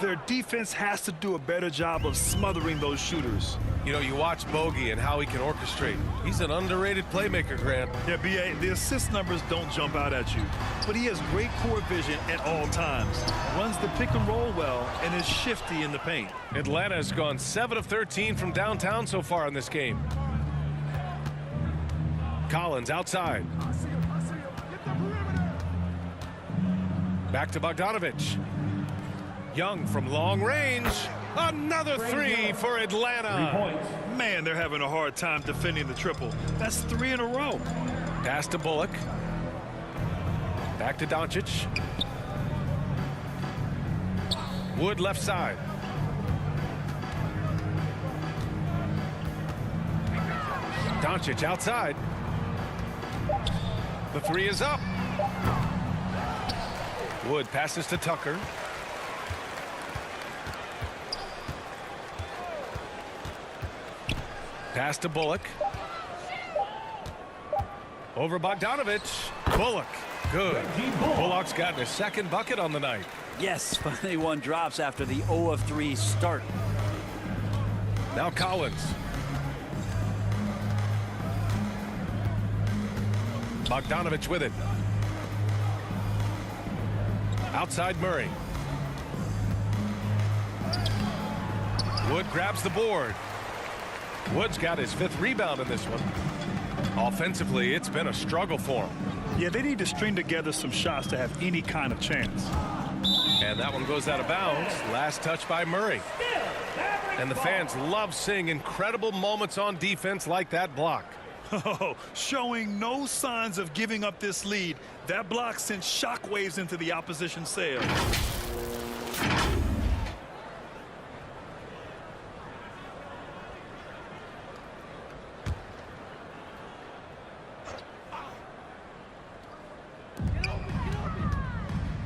Speaker 3: Their defense has to do a better job of smothering those shooters.
Speaker 1: You know, you watch Bogey and how he can orchestrate. He's an underrated playmaker, Grant.
Speaker 3: Yeah, B.A., the assist numbers don't jump out at you, but he has great court vision at all times. Runs the pick and roll well and is shifty in the paint.
Speaker 1: Atlanta has gone 7 of 13 from downtown so far in this game. Collins outside. Back to Bogdanovich. Young from long range. Another 3 for Atlanta.
Speaker 3: Man, they're having a hard time defending the triple. That's 3 in a row.
Speaker 1: Pass to Bullock. Back to Doncic. Wood left side. Doncic outside. The 3 is up. Wood passes to Tucker. Pass to Bullock. Over Bogdanovich. Bullock. Good. Bullock's gotten his second bucket on the night.
Speaker 4: Yes, finally one drops after the 0 of 3 start.
Speaker 1: Now Collins. Bogdanovich with it. Outside Murray. Wood grabs the board. Wood's got his 5th rebound in this one. Offensively, it's been a struggle for him.
Speaker 3: Yeah, they need to string together some shots to have any kind of chance.
Speaker 1: And that one goes out of bounds. Last touch by Murray. And the fans love seeing incredible moments on defense like that block.
Speaker 3: Oh, showing no signs of giving up this lead. That block sent shockwaves into the opposition sail.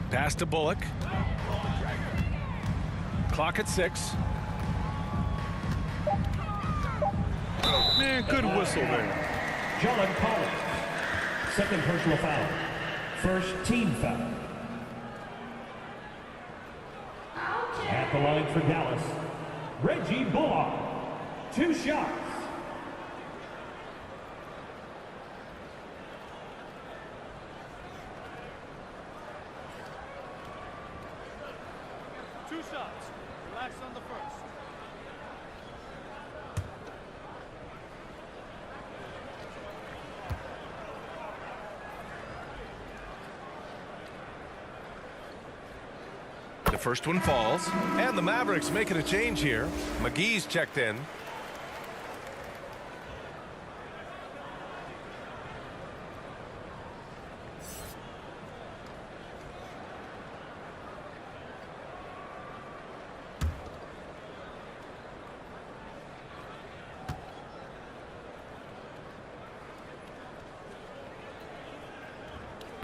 Speaker 1: Pass to Bullock. Clock at 6.
Speaker 3: Man, good whistle there.
Speaker 6: John Collins, second personal foul. First team foul. At the line for Dallas, Reggie Bullock. 2 shots.
Speaker 5: Relax on the first.
Speaker 1: The first one falls, and the Mavericks making a change here. McGee's checked in.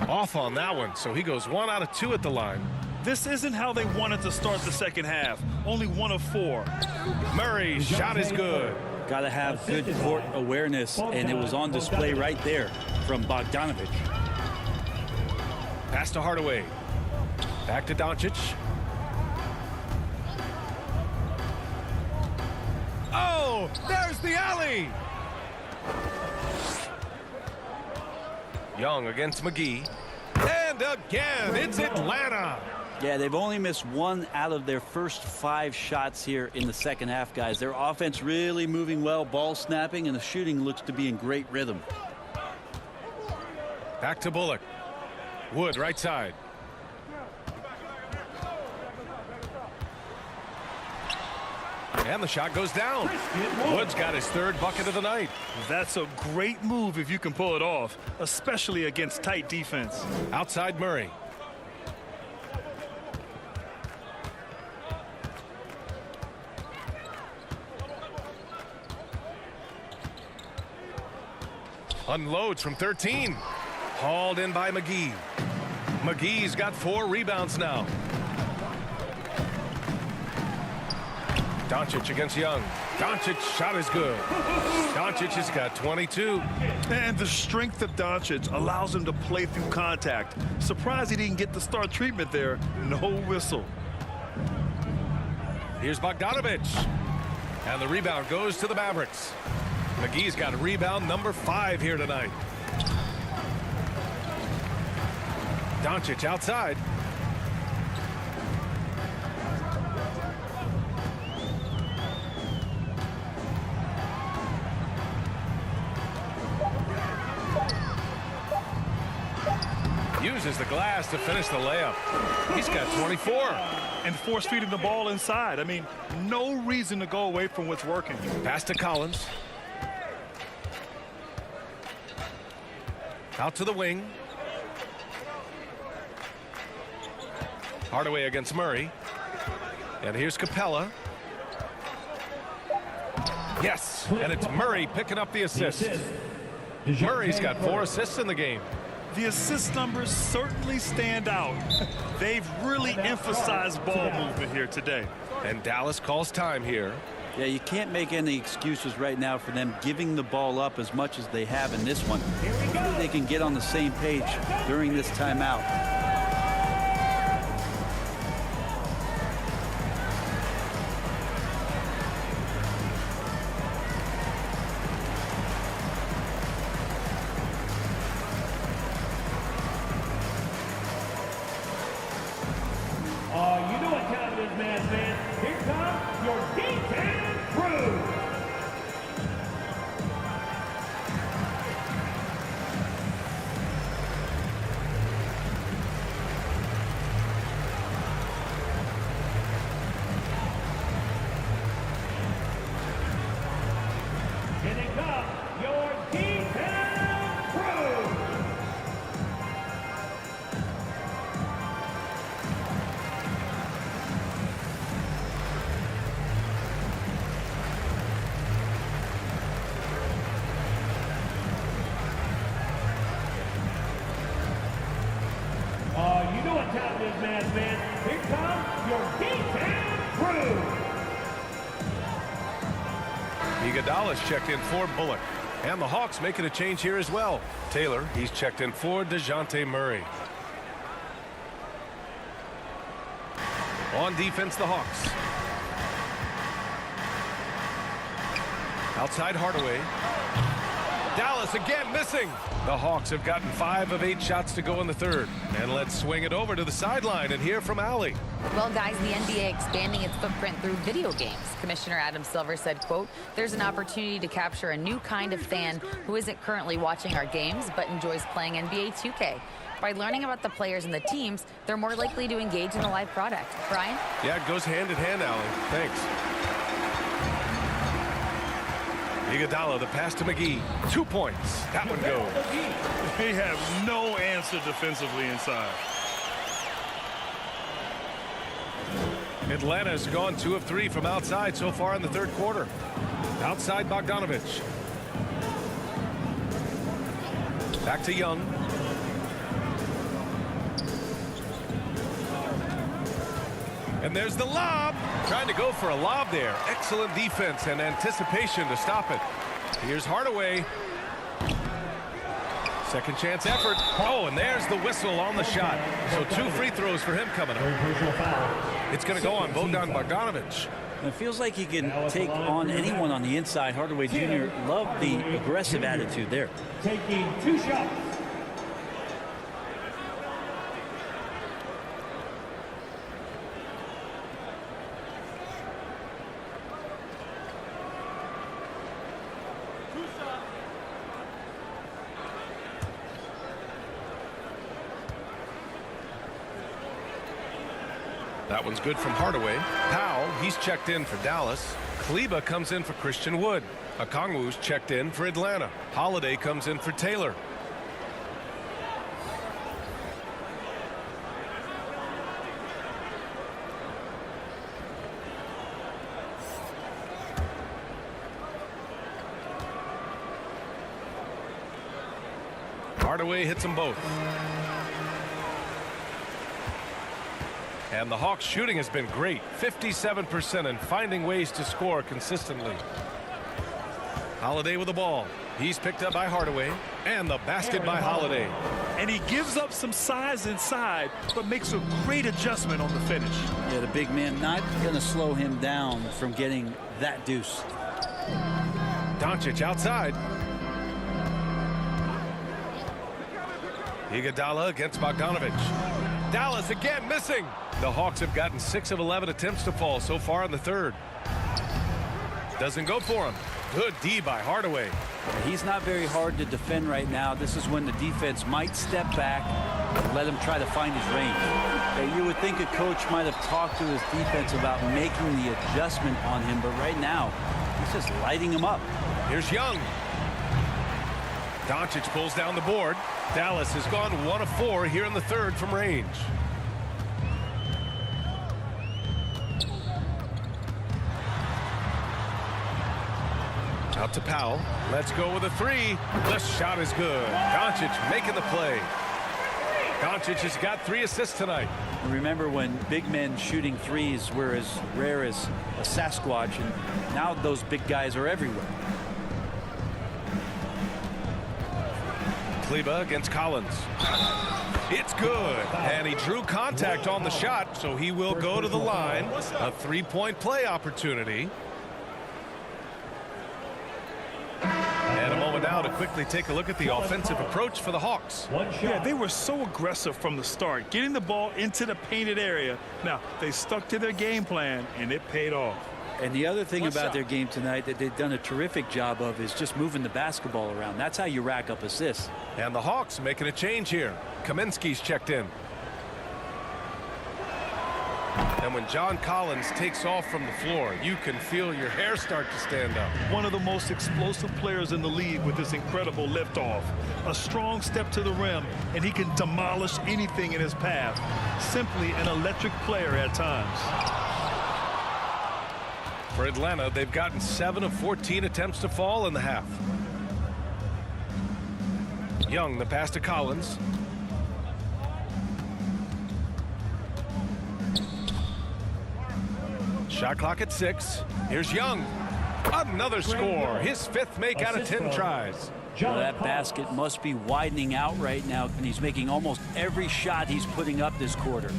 Speaker 1: Off on that one, so he goes 1 out of 2 at the line.
Speaker 3: This isn't how they wanted to start the second half. Only 1 of 4.
Speaker 1: Murray's shot is good.
Speaker 4: Got to have good court awareness, and it was on display right there from Bogdanovich.
Speaker 1: Pass to Hardaway. Back to Doncic. Oh, there's the alley. Young against McGee. And again, it's Atlanta.
Speaker 4: Yeah, they've only missed 1 out of their first 5 shots here in the second half, guys. Their offense really moving well, ball snapping, and the shooting looks to be in great rhythm.
Speaker 1: Back to Bullock. Wood right side. And the shot goes down. Wood's got his third bucket of the night.
Speaker 3: That's a great move if you can pull it off, especially against tight defense.
Speaker 1: Outside Murray. Unloads from 13. Hauled in by McGee. McGee's got 4 rebounds now. Doncic against Young. Doncic shot is good. Doncic has got 22.
Speaker 3: And the strength of Doncic allows him to play through contact. Surprised he didn't get the star treatment there. No whistle.
Speaker 1: Here's Bogdanovich. And the rebound goes to the Mavericks. McGee's got a rebound number 5 here tonight. Doncic outside. Uses the glass to finish the layup. He's got 24.
Speaker 3: And force feeding the ball inside. I mean, no reason to go away from what's working.
Speaker 1: Pass to Collins. Out to the wing. Hardaway against Murray. And here's Capella. Yes, and it's Murray picking up the assist. Murray's got 4 assists in the game.
Speaker 3: The assist numbers certainly stand out. They've really emphasized ball movement here today.
Speaker 1: And Dallas calls time here.
Speaker 4: Yeah, you can't make any excuses right now for them giving the ball up as much as they have in this one. Hopefully they can get on the same page during this timeout.
Speaker 6: You know what time it is, man. Here comes your D-Town crew. Here they come, your D-Town crew. You know what time it is, man. Here comes your D-Town crew.
Speaker 1: Iguodala's checked in for Bullock. And the Hawks making a change here as well. Taylor, he's checked in for DeJounte Murray. On defense, the Hawks. Outside Hardaway. Dallas again missing. The Hawks have gotten 5 of 8 shots to go in the third. And let's swing it over to the sideline and hear from Allie.
Speaker 2: Well, guys, the NBA expanding its footprint through video games. Commissioner Adam Silver said, quote, there's an opportunity to capture a new kind of fan who isn't currently watching our games but enjoys playing NBA 2K. By learning about the players and the teams, they're more likely to engage in the live product. Brian?
Speaker 1: Yeah, it goes hand in hand, Allie. Thanks. Iguodala, the pass to McGee. 2 points. That one goes.
Speaker 3: They have no answer defensively inside.
Speaker 1: Atlanta's gone 2 of 3 from outside so far in the third quarter. Outside Bogdanovich. Back to Young. And there's the lob. Trying to go for a lob there. Excellent defense and anticipation to stop it. Here's Hardaway. Second chance effort. Oh, and there's the whistle on the shot. So 2 free throws for him coming up. It's going to go on Bogdan Bogdanovich.
Speaker 4: It feels like he can take on anyone on the inside. Hardaway Jr. loved the aggressive attitude there.
Speaker 6: Taking 2 shots.
Speaker 1: That one's good from Hardaway. Powell, he's checked in for Dallas. Kleba comes in for Christian Wood. Okongwu's checked in for Atlanta. Holiday comes in for Taylor. Hardaway hits them both. And the Hawks shooting has been great. 57% and finding ways to score consistently. Holiday with the ball. He's picked up by Hardaway. And the basket by Holiday.
Speaker 3: And he gives up some size inside, but makes a great adjustment on the finish.
Speaker 4: Yeah, the big man not going to slow him down from getting that deuce.
Speaker 1: Doncic outside. Iguodala against Bogdanovic. Dallas again missing. The Hawks have gotten 6 of 11 attempts to fall so far in the third. Doesn't go for him. Good D by Hardaway.
Speaker 4: He's not very hard to defend right now. This is when the defense might step back and let him try to find his range. You would think a coach might have talked to his defense about making the adjustment on him, but right now he's just lighting him up.
Speaker 1: Here's Young. Doncic pulls down the board. Dallas has gone 1 of 4 here in the third from range. Out to Powell. Let's go with a 3. The shot is good. Doncic making the play. Doncic has got 3 assists tonight.
Speaker 4: Remember when big men shooting threes were as rare as a Sasquatch, and now those big guys are everywhere.
Speaker 1: Kleba against Collins. It's good. And he drew contact on the shot, so he will go to the line. A 3-point play opportunity. And a moment now to quickly take a look at the offensive approach for the Hawks.
Speaker 3: Yeah, they were so aggressive from the start, getting the ball into the painted area. Now, they stuck to their game plan, and it paid off.
Speaker 4: And the other thing about their game tonight that they've done a terrific job of is just moving the basketball around. That's how you rack up assists.
Speaker 1: And the Hawks making a change here. Kaminsky's checked in. And when John Collins takes off from the floor, you can feel your hair start to stand up.
Speaker 3: One of the most explosive players in the league with this incredible liftoff. A strong step to the rim, and he can demolish anything in his path. Simply an electric player at times.
Speaker 1: For Atlanta, they've gotten 7 of 14 attempts to fall in the half. Young, the pass to Collins. Shot clock at 6. Here's Young. Another score. His 5th make out of 10 tries.
Speaker 4: Well, that basket must be widening out right now, and he's making almost every shot he's putting up this quarter.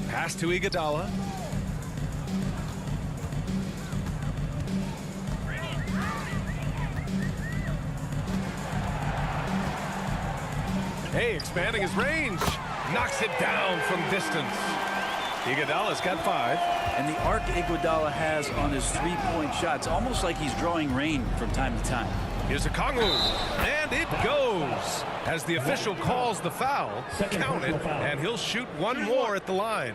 Speaker 1: Pass to Iguodala. Hey, expanding his range. Knocks it down from distance. Iguodala's got 5.
Speaker 4: And the arc Iguodala has on his three-point shots, almost like he's drawing rain from time to time.
Speaker 1: Here's Okongwu, and it goes. As the official calls the foul, count it, and he'll shoot 1 more at the line.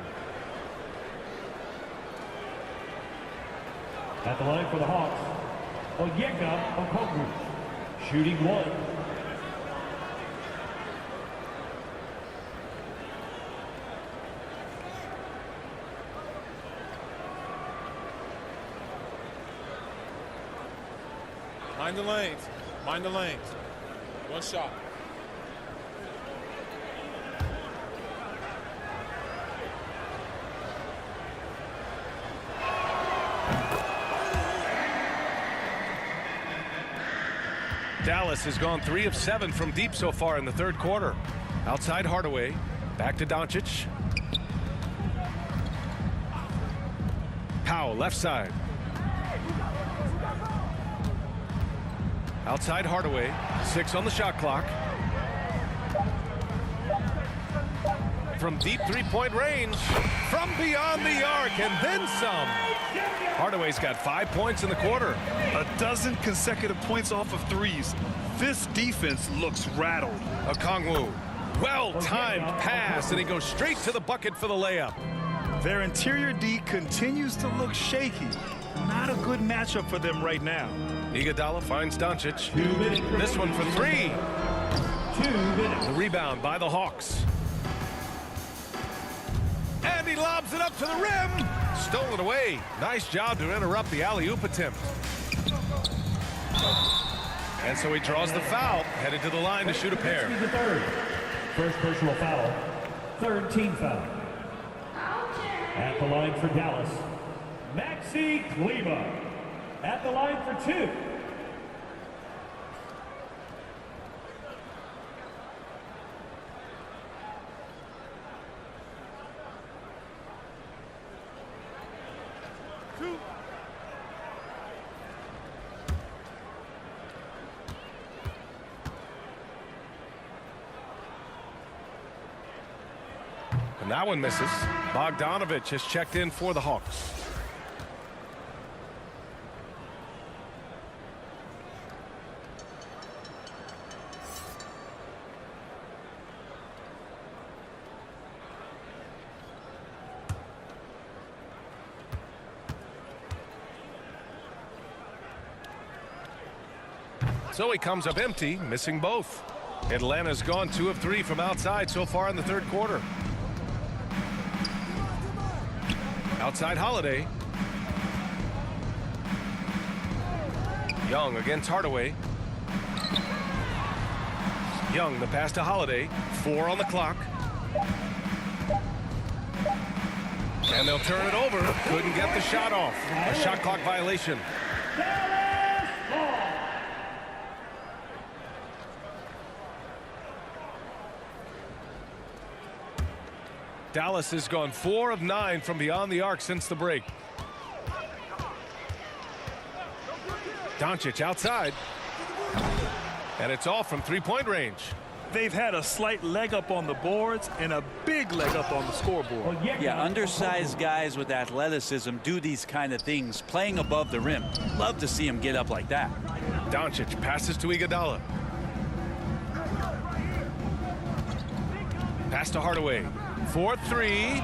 Speaker 6: At the line for the Hawks, Okongwu, shooting 1.
Speaker 5: Mind the lanes. Mind the lanes. 1 shot.
Speaker 1: Dallas has gone 3 of 7 from deep so far in the third quarter. Outside Hardaway. Back to Doncic. Powell, left side. Outside Hardaway. 6 on the shot clock. From deep 3-point range. From beyond the arc, and then some. Hardaway's got 5 points in the quarter.
Speaker 3: A dozen consecutive points off of threes. This defense looks rattled.
Speaker 1: Okongwu. Well-timed pass, and he goes straight to the bucket for the layup.
Speaker 3: Their interior D continues to look shaky. Not a good matchup for them right now.
Speaker 1: Iguodala finds Doncic.
Speaker 6: 2 minutes.
Speaker 1: This one for 3.
Speaker 6: 2 minutes.
Speaker 1: The rebound by the Hawks. And he lobs it up to the rim. Stolen away. Nice job to interrupt the alley-oop attempt. And so he draws the foul, headed to the line to shoot a pair.
Speaker 6: The third. First personal foul. Third team foul. At the line for Dallas, Maxi Kleba. At the line for 2.
Speaker 1: And that one misses. Bogdanovich has checked in for the Hawks. So he comes up empty, missing both. Atlanta's gone 2 of 3 from outside so far in the third quarter. Outside Holiday. Young against Hardaway. Young, the pass to Holiday. 4 on the clock. And they'll turn it over. Couldn't get the shot off. A shot clock violation. Dallas has gone 4 of 9 from beyond the arc since the break. Doncic outside. And it's all from three-point range.
Speaker 3: They've had a slight leg up on the boards and a big leg up on the scoreboard.
Speaker 4: Yeah, undersized guys with athleticism do these kind of things, playing above the rim. Love to see him get up like that.
Speaker 1: Doncic passes to Iguodala. Pass to Hardaway. 4-3,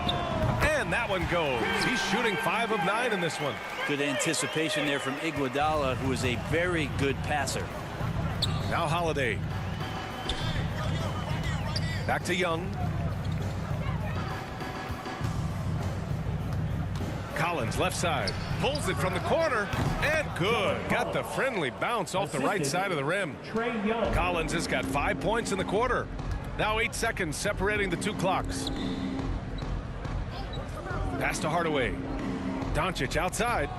Speaker 1: and that one goes. He's shooting 5 of 9 in this one.
Speaker 4: Good anticipation there from Iguodala, who is a very good passer.
Speaker 1: Now Holiday. Back to Young. Collins left side. Pulls it from the corner, and good. Got the friendly bounce off the right side of the rim. Collins has got 5 points in the quarter. Now 8 seconds separating the 2 clocks. Pass to Hardaway. Doncic outside.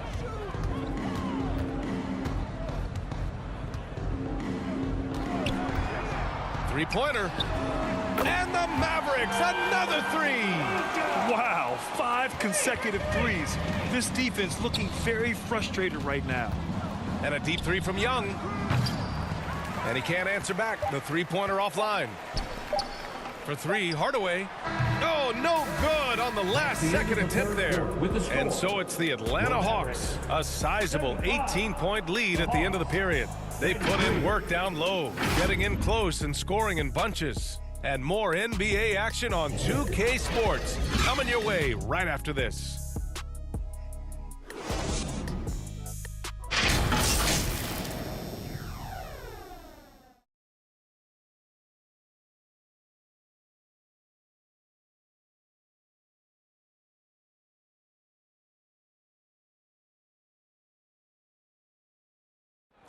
Speaker 1: Three-pointer. And the Mavericks, another 3.
Speaker 3: Wow, 5 consecutive threes. This defense looking very frustrated right now.
Speaker 1: And a deep 3 from Young. And he can't answer back. The three-pointer offline. For 3, Hardaway. Oh, no good on the last second attempt there. And so it's the Atlanta Hawks. A sizable 18-point lead at the end of the period. They put in work down low, getting in close and scoring in bunches. And more NBA action on 2K Sports coming your way right after this.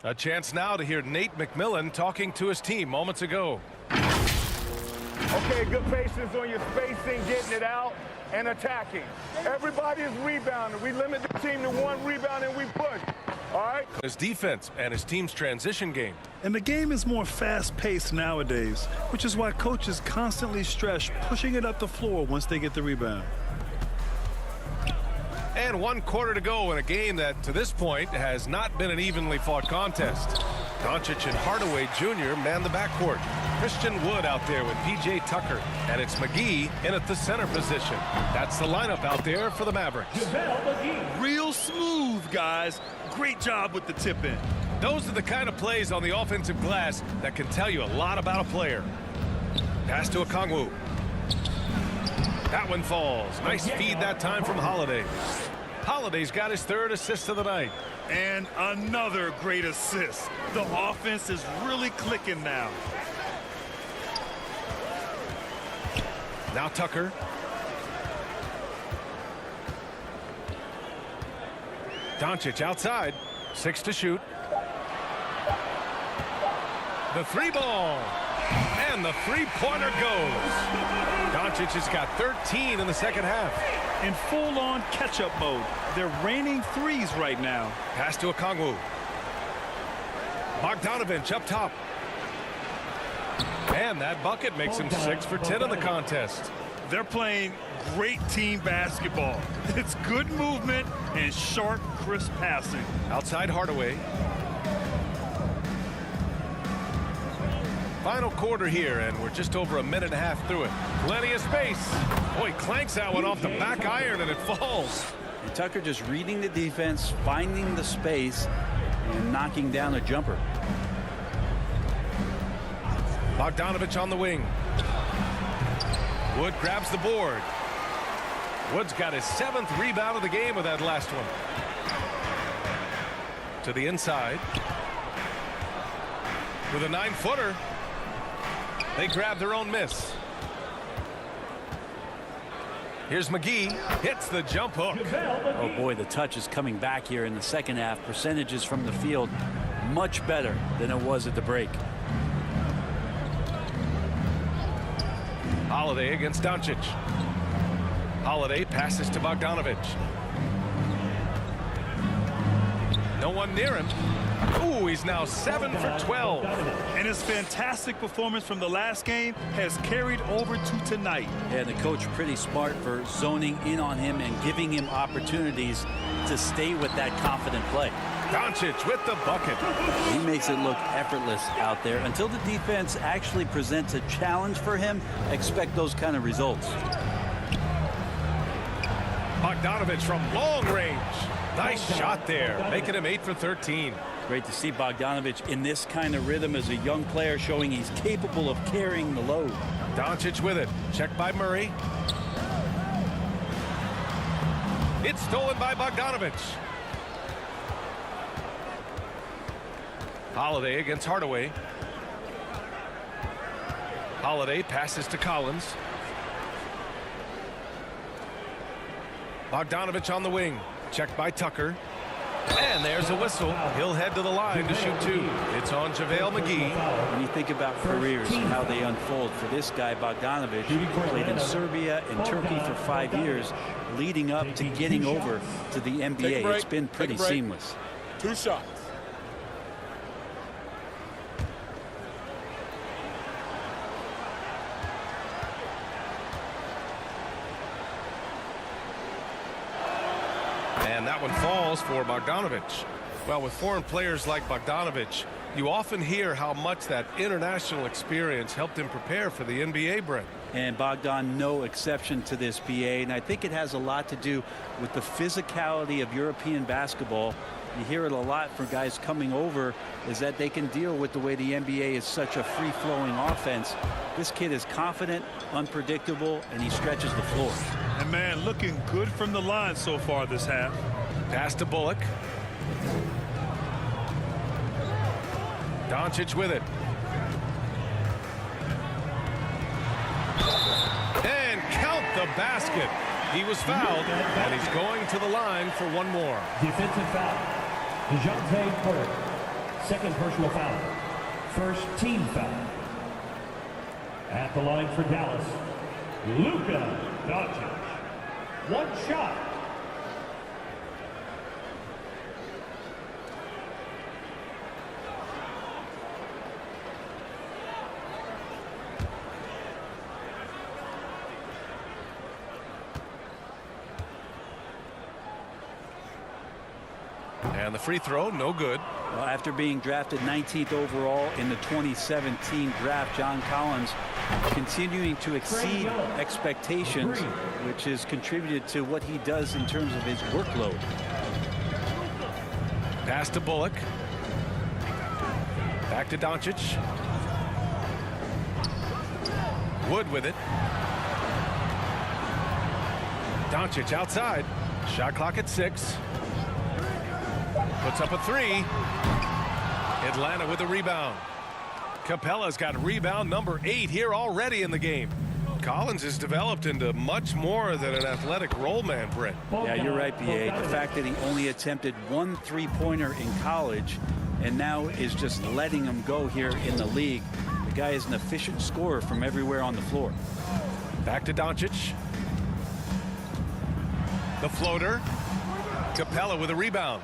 Speaker 1: A chance now to hear Nate McMillan talking to his team moments ago.
Speaker 8: Okay, good patience on your spacing, getting it out, and attacking. Everybody is rebounding. We limit the team to 1 rebound and we push. All right?
Speaker 1: His defense and his team's transition game.
Speaker 3: And the game is more fast-paced nowadays, which is why coaches constantly stress pushing it up the floor once they get the rebound.
Speaker 1: And 1 quarter to go in a game that, to this point, has not been an evenly fought contest. Doncic and Hardaway Jr. man the backcourt. Christian Wood out there with P.J. Tucker. And it's McGee in at the center position. That's the lineup out there for the Mavericks.
Speaker 3: Real smooth, guys. Great job with the tip-in.
Speaker 1: Those are the kind of plays on the offensive glass that can tell you a lot about a player. Pass to Okongwu. That one falls. Nice feed that time from Holiday. Holiday's got his 3rd assist of the night.
Speaker 3: And another great assist. The offense is really clicking now.
Speaker 1: Now Tucker. Doncic outside. 6 to shoot. The 3-ball. And the 3-pointer goes. Doncic has got 13 in the second half.
Speaker 3: In full-on catch-up mode. They're raining threes right now.
Speaker 1: Pass to Okongwu. Bogdanovich up top. And that bucket makes him 6 for 10 in the contest.
Speaker 3: They're playing great team basketball. It's good movement and sharp, crisp passing.
Speaker 1: Outside Hardaway. Final quarter here, and we're just over a minute and a half through it. Plenty of space. Boy, clanks that one off the back iron, and it falls.
Speaker 4: And Tucker just reading the defense, finding the space, and knocking down a jumper.
Speaker 1: Bogdanovich on the wing. Wood grabs the board. Wood's got his 7th rebound of the game with that last one. To the inside. With a 9-footer. They grab their own miss. Here's McGee. Hits the jump hook.
Speaker 4: Oh boy, the touch is coming back here in the second half. Percentages from the field much better than it was at the break.
Speaker 1: Holiday against Doncic. Holiday passes to Bogdanovich. No one near him. Ooh, he's now 7 for 12.
Speaker 3: And his fantastic performance from the last game has carried over to tonight.
Speaker 4: Yeah, the coach pretty smart for zoning in on him and giving him opportunities to stay with that confident play.
Speaker 1: Doncic with the bucket.
Speaker 4: He makes it look effortless out there. Until the defense actually presents a challenge for him, expect those kind of results.
Speaker 1: Bogdanovich from long range. Nice shot there, making him 8 for 13.
Speaker 4: Great to see Bogdanovich in this kind of rhythm as a young player, showing he's capable of carrying the load.
Speaker 1: Doncic with it. Checked by Murray. It's stolen by Bogdanovich. Holiday against Hardaway. Holiday passes to Collins. Bogdanovich on the wing. Checked by Tucker. And there's a whistle. He'll head to the line to shoot 2. It's on JaVale McGee.
Speaker 4: When you think about careers and how they unfold, for this guy, Bogdanovich, played in Serbia and Turkey for 5 years, leading up to getting over to the NBA. It's been pretty seamless.
Speaker 5: 2 shots.
Speaker 1: And that one falls for Bogdanovich. Well, with foreign players like Bogdanovich, you often hear how much that international experience helped him prepare for the NBA, Brent.
Speaker 4: And Bogdan, no exception to this, BA. And I think it has a lot to do with the physicality of European basketball. You hear it a lot from guys coming over, is that they can deal with the way the NBA is such a free-flowing offense. This kid is confident, unpredictable, and he stretches the floor.
Speaker 3: And man, looking good from the line so far this half.
Speaker 1: Pass to Bullock. Doncic with it. And count the basket. He was fouled, and he's going to the line for one more.
Speaker 6: Defensive foul. DeJounte Murray. Second personal foul. First team foul. At the line for Dallas, Luka Doncic. One shot.
Speaker 1: And the free throw, no good.
Speaker 4: Well, after being drafted 19th overall in the 2017 draft, John Collins continuing to exceed expectations, which has contributed to what he does in terms of his workload.
Speaker 1: Pass to Bullock. Back to Doncic. Wood with it. Doncic outside. Shot clock at 6. Puts up a 3. Atlanta with a rebound. Capella's got rebound number 8 here already in the game. Collins has developed into much more than an athletic roll man, Brent.
Speaker 4: Yeah, you're right, B.A. The fact that he only attempted 1 3-pointer in college and now is just letting him go here in the league. The guy is an efficient scorer from everywhere on the floor.
Speaker 1: Back to Doncic. The floater. Capella with a rebound.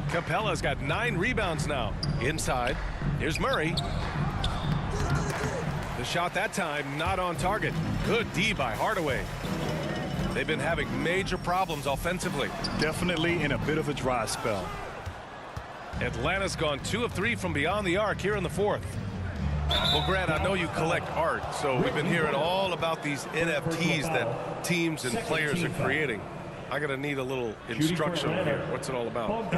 Speaker 1: Capella's got 9 rebounds now. Inside. Here's Murray. The shot that time not on target. Good D by Hardaway. They've been having major problems offensively.
Speaker 3: Definitely in a bit of a dry spell.
Speaker 1: Atlanta's gone 2 of 3 from beyond the arc here in the 4th. Well, Grant, I know you collect art, so we've been hearing all about these NFTs that teams and players are creating. I'm going to need a little instruction here. What's it all about?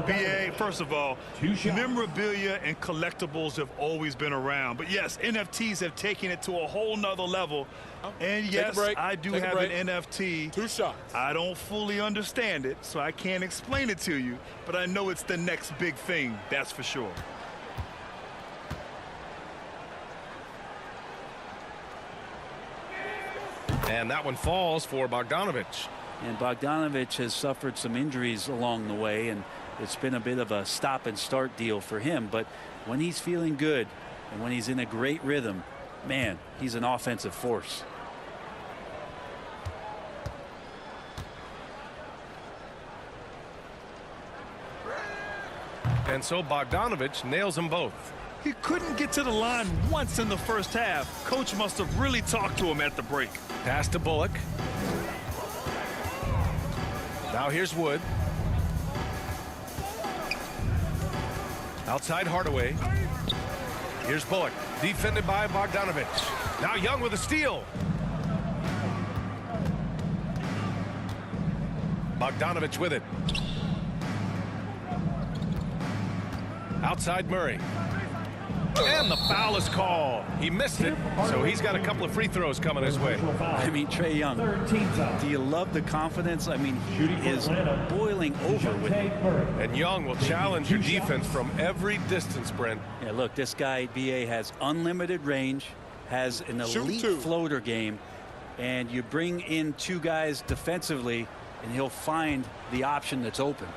Speaker 3: BA, first of all, memorabilia and collectibles have always been around. But yes, NFTs have taken it to a whole nother level. And yes, I do have an NFT.
Speaker 5: 2 shots.
Speaker 3: I don't fully understand it, so I can't explain it to you. But I know it's the next big thing, that's for sure.
Speaker 1: And that one falls for Bogdanovich.
Speaker 4: And Bogdanovich has suffered some injuries along the way, and it's been a bit of a stop and start deal for him. But when he's feeling good and when he's in a great rhythm, man, he's an offensive force.
Speaker 1: And so Bogdanovich nails them both.
Speaker 3: He couldn't get to the line once in the first half. Coach must have really talked to him at the break.
Speaker 1: Pass to Bullock. Now here's Wood. Outside Hardaway. Here's Bullock. Defended by Bogdanovich. Now Young with a steal. Bogdanovich with it. Outside Murray. And the foul is called. He missed it, so he's got a couple of free throws coming his way.
Speaker 4: I mean, Trae Young, do you love the confidence? I mean, he is boiling over with it.
Speaker 1: And Young will challenge your defense from every distance, Brent.
Speaker 4: Yeah, look, this guy, B.A., has unlimited range, has an elite floater game, and you bring in 2 guys defensively, and he'll find the option that's open.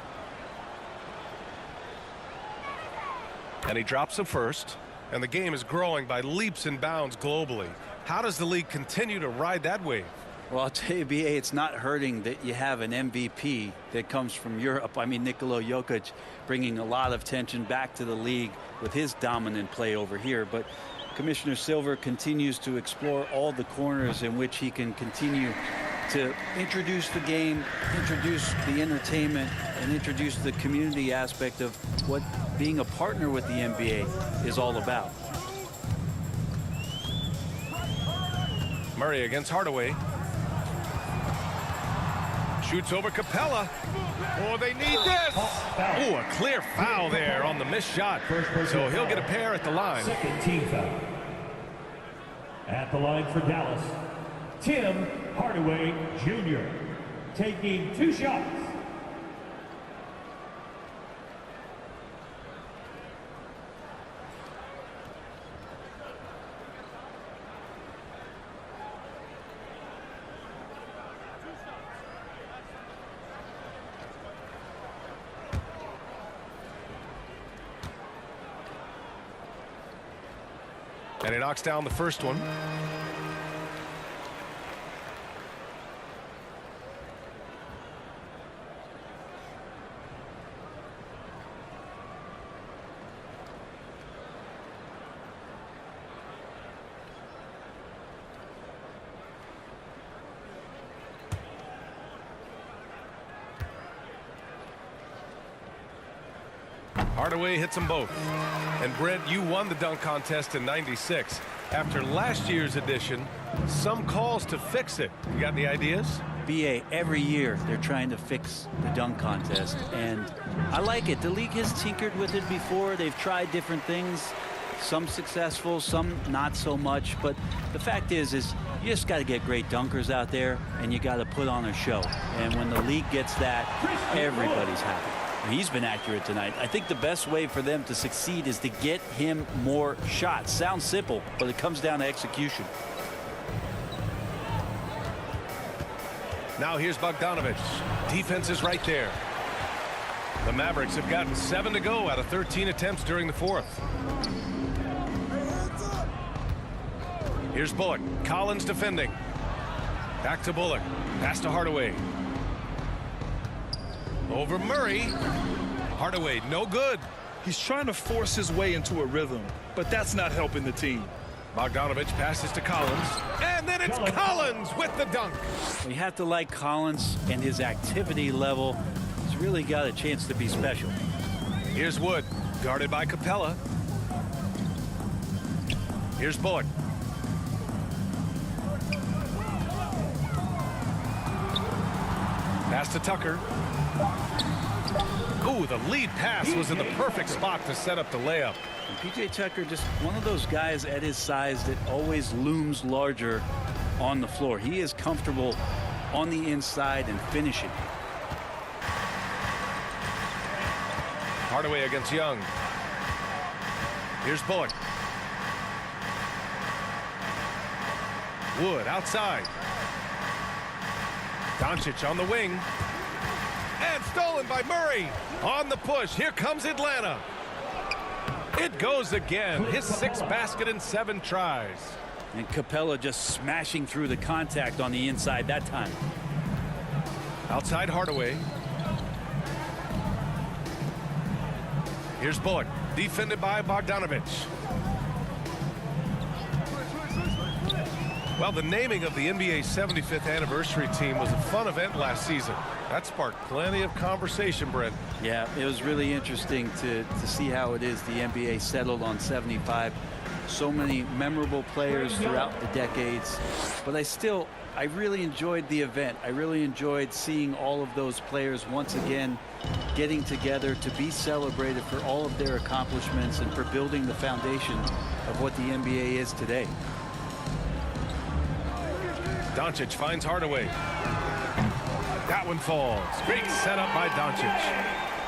Speaker 1: And he drops the first. And the game is growing by leaps and bounds globally. How does the league continue to ride that wave?
Speaker 4: Well, I'll tell you, B.A., it's not hurting that you have an MVP that comes from Europe. I mean, Nikola Jokic bringing a lot of tension back to the league with his dominant play over here. But Commissioner Silver continues to explore all the corners in which he can continue to introduce the game, introduce the entertainment, and introduce the community aspect of what being a partner with the NBA is all about.
Speaker 1: Murray against Hardaway. Shoots over Capella. Oh, they need this. Oh, a clear foul there on the missed shot. So he'll get a pair at the line.
Speaker 6: Second team foul. At the line for Dallas, Tim Hardaway Jr. taking 2 shots.
Speaker 1: And he knocks down the first one. Hardaway hits them both. And Brent, you won the dunk contest in '96. After last year's edition, some calls to fix it. You got any ideas?
Speaker 4: BA, every year they're trying to fix the dunk contest, and I like it. The league has tinkered with it before. They've tried different things, some successful, some not so much. But the fact is You just got to get great dunkers out there, and you got to put on a show. And when the league gets that, everybody's happy. He's been accurate tonight. I think the best way for them to succeed is to get him more shots. Sounds simple, but it comes down to execution.
Speaker 1: Now here's Bogdanovich. Defense is right there. The Mavericks have gotten 7 to go out of 13 attempts during the fourth. Here's Bullock. Collins defending. Back to Bullock. Pass to Hardaway. Over Murray. Hardaway, no good.
Speaker 3: He's trying to force his way into a rhythm, but that's not helping the team.
Speaker 1: Bogdanovich passes to Collins. And then it's Collins with the dunk.
Speaker 4: You have to like Collins, and his activity level has really got a chance to be special.
Speaker 1: Here's Wood. Guarded by Capella. Here's Bullock. Pass to Tucker. Ooh, the lead pass was in the perfect spot to set up the layup.
Speaker 4: And P.J. Tucker, just one of those guys at his size that always looms larger on the floor. He is comfortable on the inside and finishing.
Speaker 1: Hardaway against Young. Here's Bullock. Wood outside. Doncic on the wing. And stolen by Murray. On the push. Here comes Atlanta. It goes again. His 6th basket in 7 tries.
Speaker 4: And Capella just smashing through the contact on the inside that time.
Speaker 1: Outside Hardaway. Here's Bullock. Defended by Bogdanovich. Well, the naming of the NBA's 75th anniversary team was a fun event last season. That sparked plenty of conversation, Brent.
Speaker 4: Yeah, it was really interesting to see how it is the NBA settled on 75. So many memorable players throughout the decades. But I really enjoyed the event. I really enjoyed seeing all of those players once again getting together to be celebrated for all of their accomplishments and for building the foundation of what the NBA is today.
Speaker 1: Doncic finds Hardaway. That one falls. Great setup by Doncic.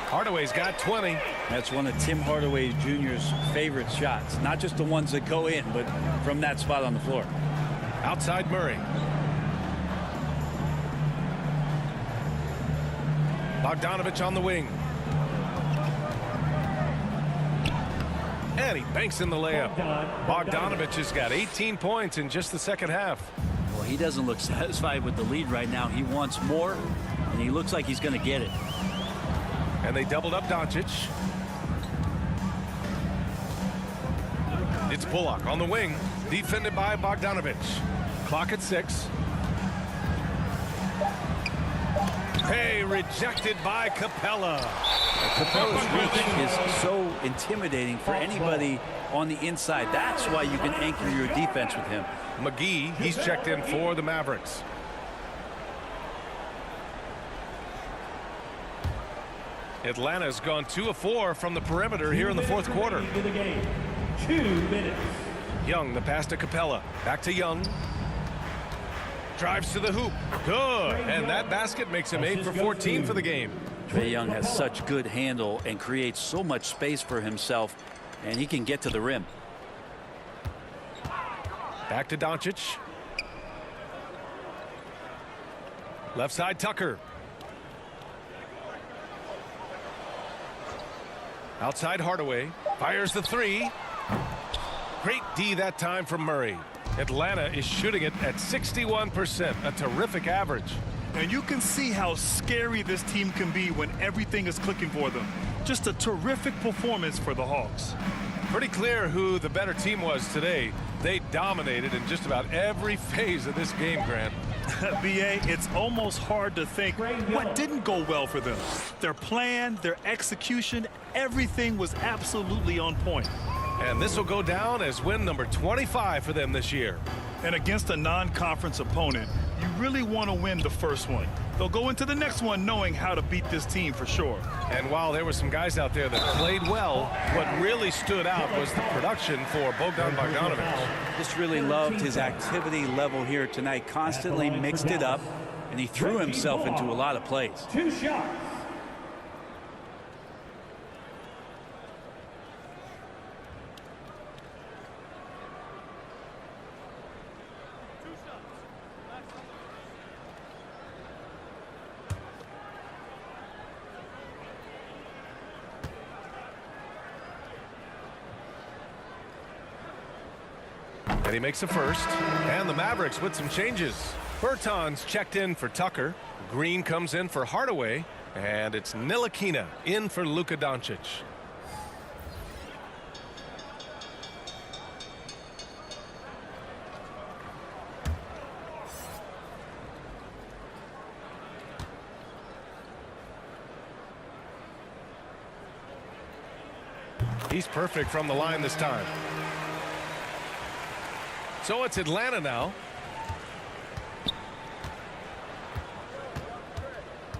Speaker 1: Hardaway's got 20.
Speaker 4: That's one of Tim Hardaway Jr.'s favorite shots. Not just the ones that go in, but from that spot on the floor.
Speaker 1: Outside Murray. Bogdanovich on the wing. And he banks in the layup. Bogdanovich has got 18 points in just the second half.
Speaker 4: Well, he doesn't look satisfied with the lead right now. He wants more, and he looks like he's going to get it.
Speaker 1: And they doubled up Doncic. It's Bullock on the wing, defended by Bogdanovich. Clock at 6. Hey, rejected by Capella.
Speaker 4: Capella's reach is so intimidating for anybody on the inside. That's why you can anchor your defense with him.
Speaker 1: McGee, he's checked in for the Mavericks. Atlanta's gone 2 of 4 from the perimeter here in the fourth quarter.
Speaker 6: 2 minutes.
Speaker 1: Young, the pass to Capella. Back to Young. Drives to the hoop. Good. And that basket makes him 8 for 14 for the game.
Speaker 4: Trae Young has such good handle and creates so much space for himself, and he can get to the rim.
Speaker 1: Back to Doncic. Left side Tucker. Outside Hardaway. Fires the 3. Great D that time from Murray. Atlanta is shooting it at 61%, a terrific average.
Speaker 3: And you can see how scary this team can be when everything is clicking for them. Just a terrific performance for the Hawks.
Speaker 1: Pretty clear who the better team was today. They dominated in just about every phase of this game, Grant.
Speaker 3: B.A., it's almost hard to think what didn't go well for them. Their plan, their execution, everything was absolutely on point.
Speaker 1: And this will go down as win number 25 for them this year.
Speaker 3: And against a non-conference opponent, You really want to win the first one. They'll go into the next one knowing how to beat this team for sure.
Speaker 1: And while there were some guys out there that played well, what really stood out was the production for Bogdanovic.
Speaker 4: Just really loved his activity level here tonight. Constantly mixed it up, and he threw himself into a lot of plays.
Speaker 6: 2 shots.
Speaker 1: And he makes a first. And the Mavericks with some changes. Bertans checked in for Tucker. Green comes in for Hardaway. And it's Ntilikina in for Luka Doncic. He's perfect from the line this time. So it's Atlanta now.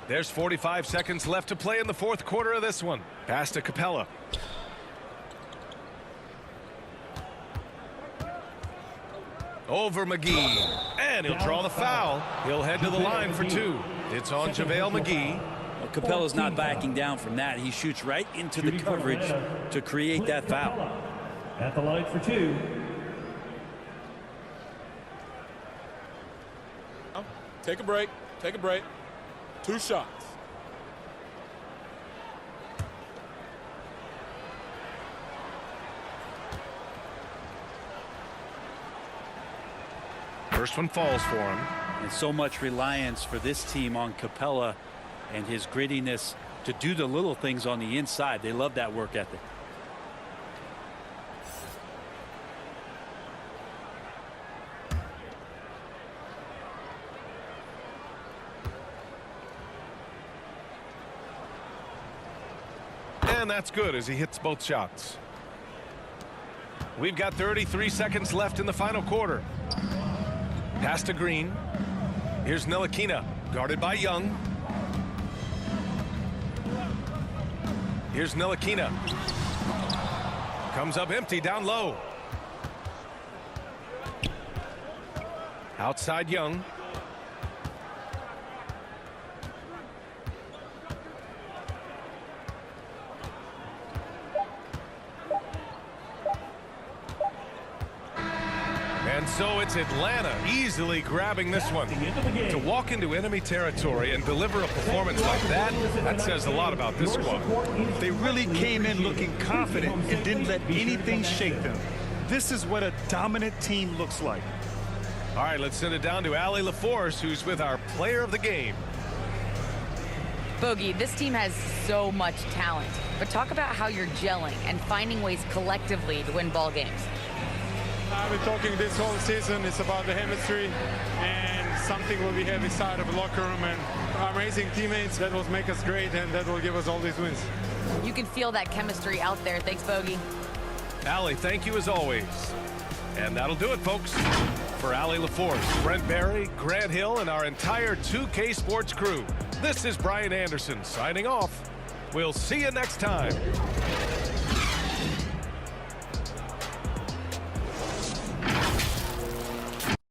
Speaker 1: There's 45 seconds left to play in the fourth quarter of this one. Pass to Capella. Over McGee. And he'll draw the foul. He'll head to the line for 2. It's on JaVale McGee.
Speaker 4: Well, Capella's not backing down from that. He shoots right into the coverage to create that foul.
Speaker 6: At the line for 2.
Speaker 5: Take a break. Take a break. 2 shots.
Speaker 1: First one falls for him.
Speaker 4: And so much reliance for this team on Capella and his grittiness to do the little things on the inside. They love that work ethic.
Speaker 1: And that's good as he hits both shots. We've got 33 seconds left in the final quarter. Pass to Green. Here's Ntilikina, guarded by Young. Here's Ntilikina. Comes up empty down low. Outside Young. And so it's Atlanta easily grabbing this one. To walk into enemy territory and deliver a performance like that, that says a lot about this squad.
Speaker 3: They really came in looking confident and didn't let anything shake them. This is what a dominant team looks like.
Speaker 1: All right, let's send it down to Allie LaForce, who's with our player of the game.
Speaker 2: Bogey, this team has so much talent, but talk about how you're gelling and finding ways collectively to win ball games.
Speaker 9: I've been talking this whole season. It's about the chemistry and something we have inside of the locker room and amazing teammates that will make us great and that will give us all these wins.
Speaker 2: You can feel that chemistry out there. Thanks, Bogey.
Speaker 1: Allie, thank you as always. And that'll do it, folks. For Allie LaForce, Brent Barry, Grant Hill, and our entire 2K Sports crew, this is Brian Anderson signing off. We'll see you next time.